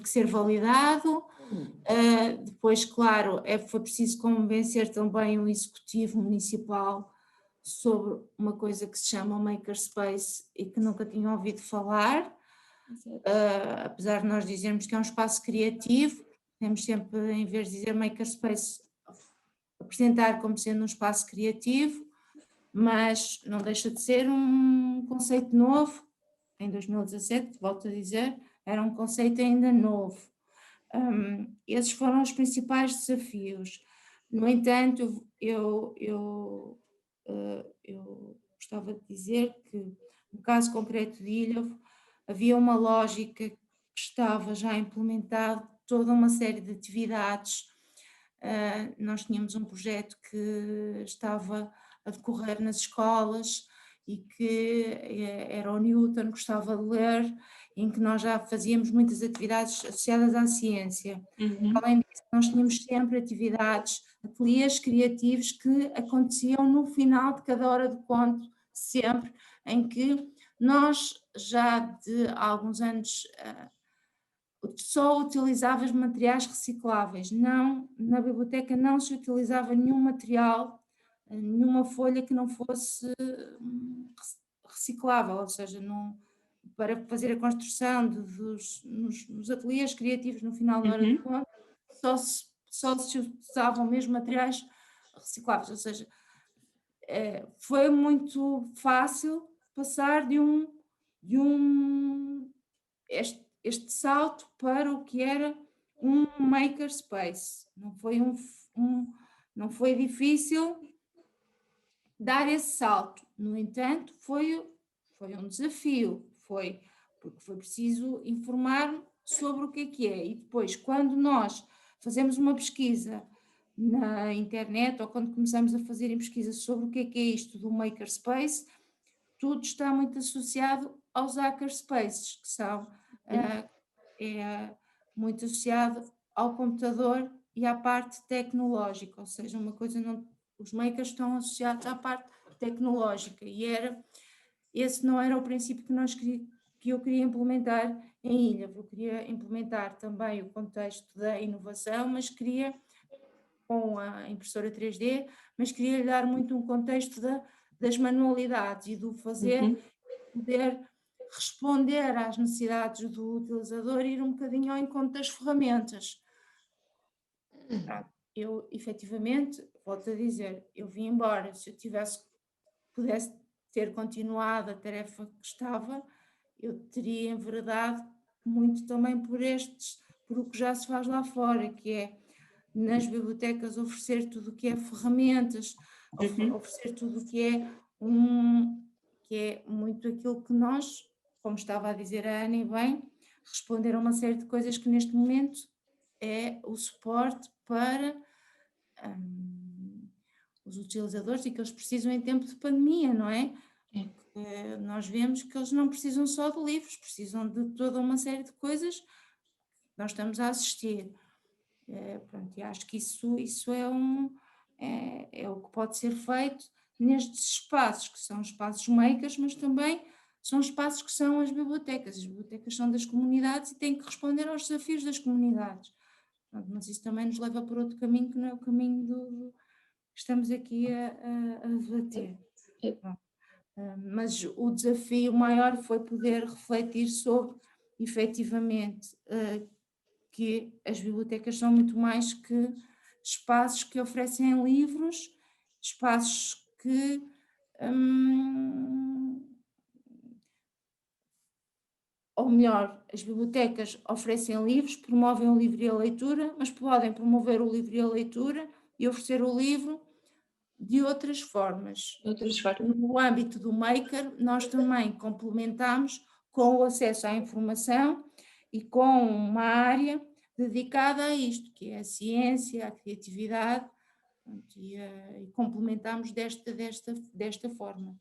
que ser validado. Depois, claro, foi preciso convencer também o Executivo Municipal sobre uma coisa que se chama o Makerspace e que nunca tinham ouvido falar. Apesar de nós dizermos que é um espaço criativo, temos sempre, em vez de dizer Makerspace, apresentar como sendo um espaço criativo, mas não deixa de ser um conceito novo. Em 2017, volto a dizer, era um conceito ainda novo. Esses foram os principais desafios. No entanto, eu gostava de dizer que, no caso concreto de Ilhavo, havia uma lógica que estava já implementada, toda uma série de atividades. Nós tínhamos um projeto que estava a decorrer nas escolas e que era o Newton, gostava de ler, em que nós já fazíamos muitas atividades associadas à ciência. Além disso, nós tínhamos sempre atividades, ateliês criativos que aconteciam no final de cada hora de conto, sempre, em que nós já de há alguns anos só utilizávamos materiais recicláveis. Não, na biblioteca não se utilizava nenhum material, nenhuma folha que não fosse reciclável, ou seja, para fazer a construção nos ateliês criativos no final da hora de conta, só se usavam mesmo materiais recicláveis, ou seja, foi muito fácil passar de este salto para o que era um makerspace. Não foi difícil dar esse salto. No entanto, foi um desafio, porque foi preciso informar sobre o que é. E depois, quando nós fazemos uma pesquisa na internet ou quando começamos a fazer pesquisa sobre o que é isto do makerspace, tudo está muito associado aos hackerspaces, que são muito associado ao computador e à parte tecnológica, ou seja, uma coisa os makers estão associados à parte tecnológica e esse não era o princípio que eu queria implementar em Ilhavo. Eu queria implementar também o contexto da inovação, mas queria, com a impressora 3D, mas queria lhe dar muito um contexto das manualidades e do fazer, poder responder às necessidades do utilizador e ir um bocadinho ao encontro das ferramentas. Eu, efetivamente, volto a dizer, eu vim embora, se eu pudesse ter continuado a tarefa que estava, eu teria enveredado muito também por o que já se faz lá fora, que é nas bibliotecas oferecer tudo o que é ferramentas, oferecer tudo o que é muito aquilo que nós, como estava a dizer a Ana e bem, responder a uma série de coisas que neste momento é o suporte para os utilizadores e que eles precisam em tempo de pandemia, não é? Porque nós vemos que eles não precisam só de livros, precisam de toda uma série de coisas que nós estamos a assistir. Pronto, e acho que isso é o que pode ser feito nestes espaços, que são espaços makers, mas também são espaços que são as bibliotecas. As bibliotecas são das comunidades e têm que responder aos desafios das comunidades. Pronto, mas isso também nos leva por outro caminho, que não é o caminho que estamos aqui a debater. Mas o desafio maior foi poder refletir sobre, efetivamente, que as bibliotecas são muito mais que espaços que oferecem livros, espaços que ou melhor, as bibliotecas oferecem livros, promovem o livro e a leitura, mas podem promover o livro e a leitura e oferecer o livro de outras formas. No âmbito do Maker, nós também complementamos com o acesso à informação e com uma área dedicada a isto, que é a ciência, a criatividade, e complementámos desta forma.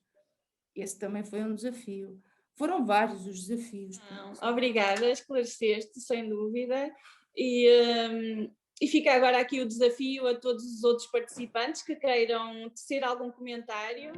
Esse também foi um desafio. Foram vários os desafios. Obrigada, esclareceste, sem dúvida. E fica agora aqui o desafio a todos os outros participantes que queiram tecer algum comentário.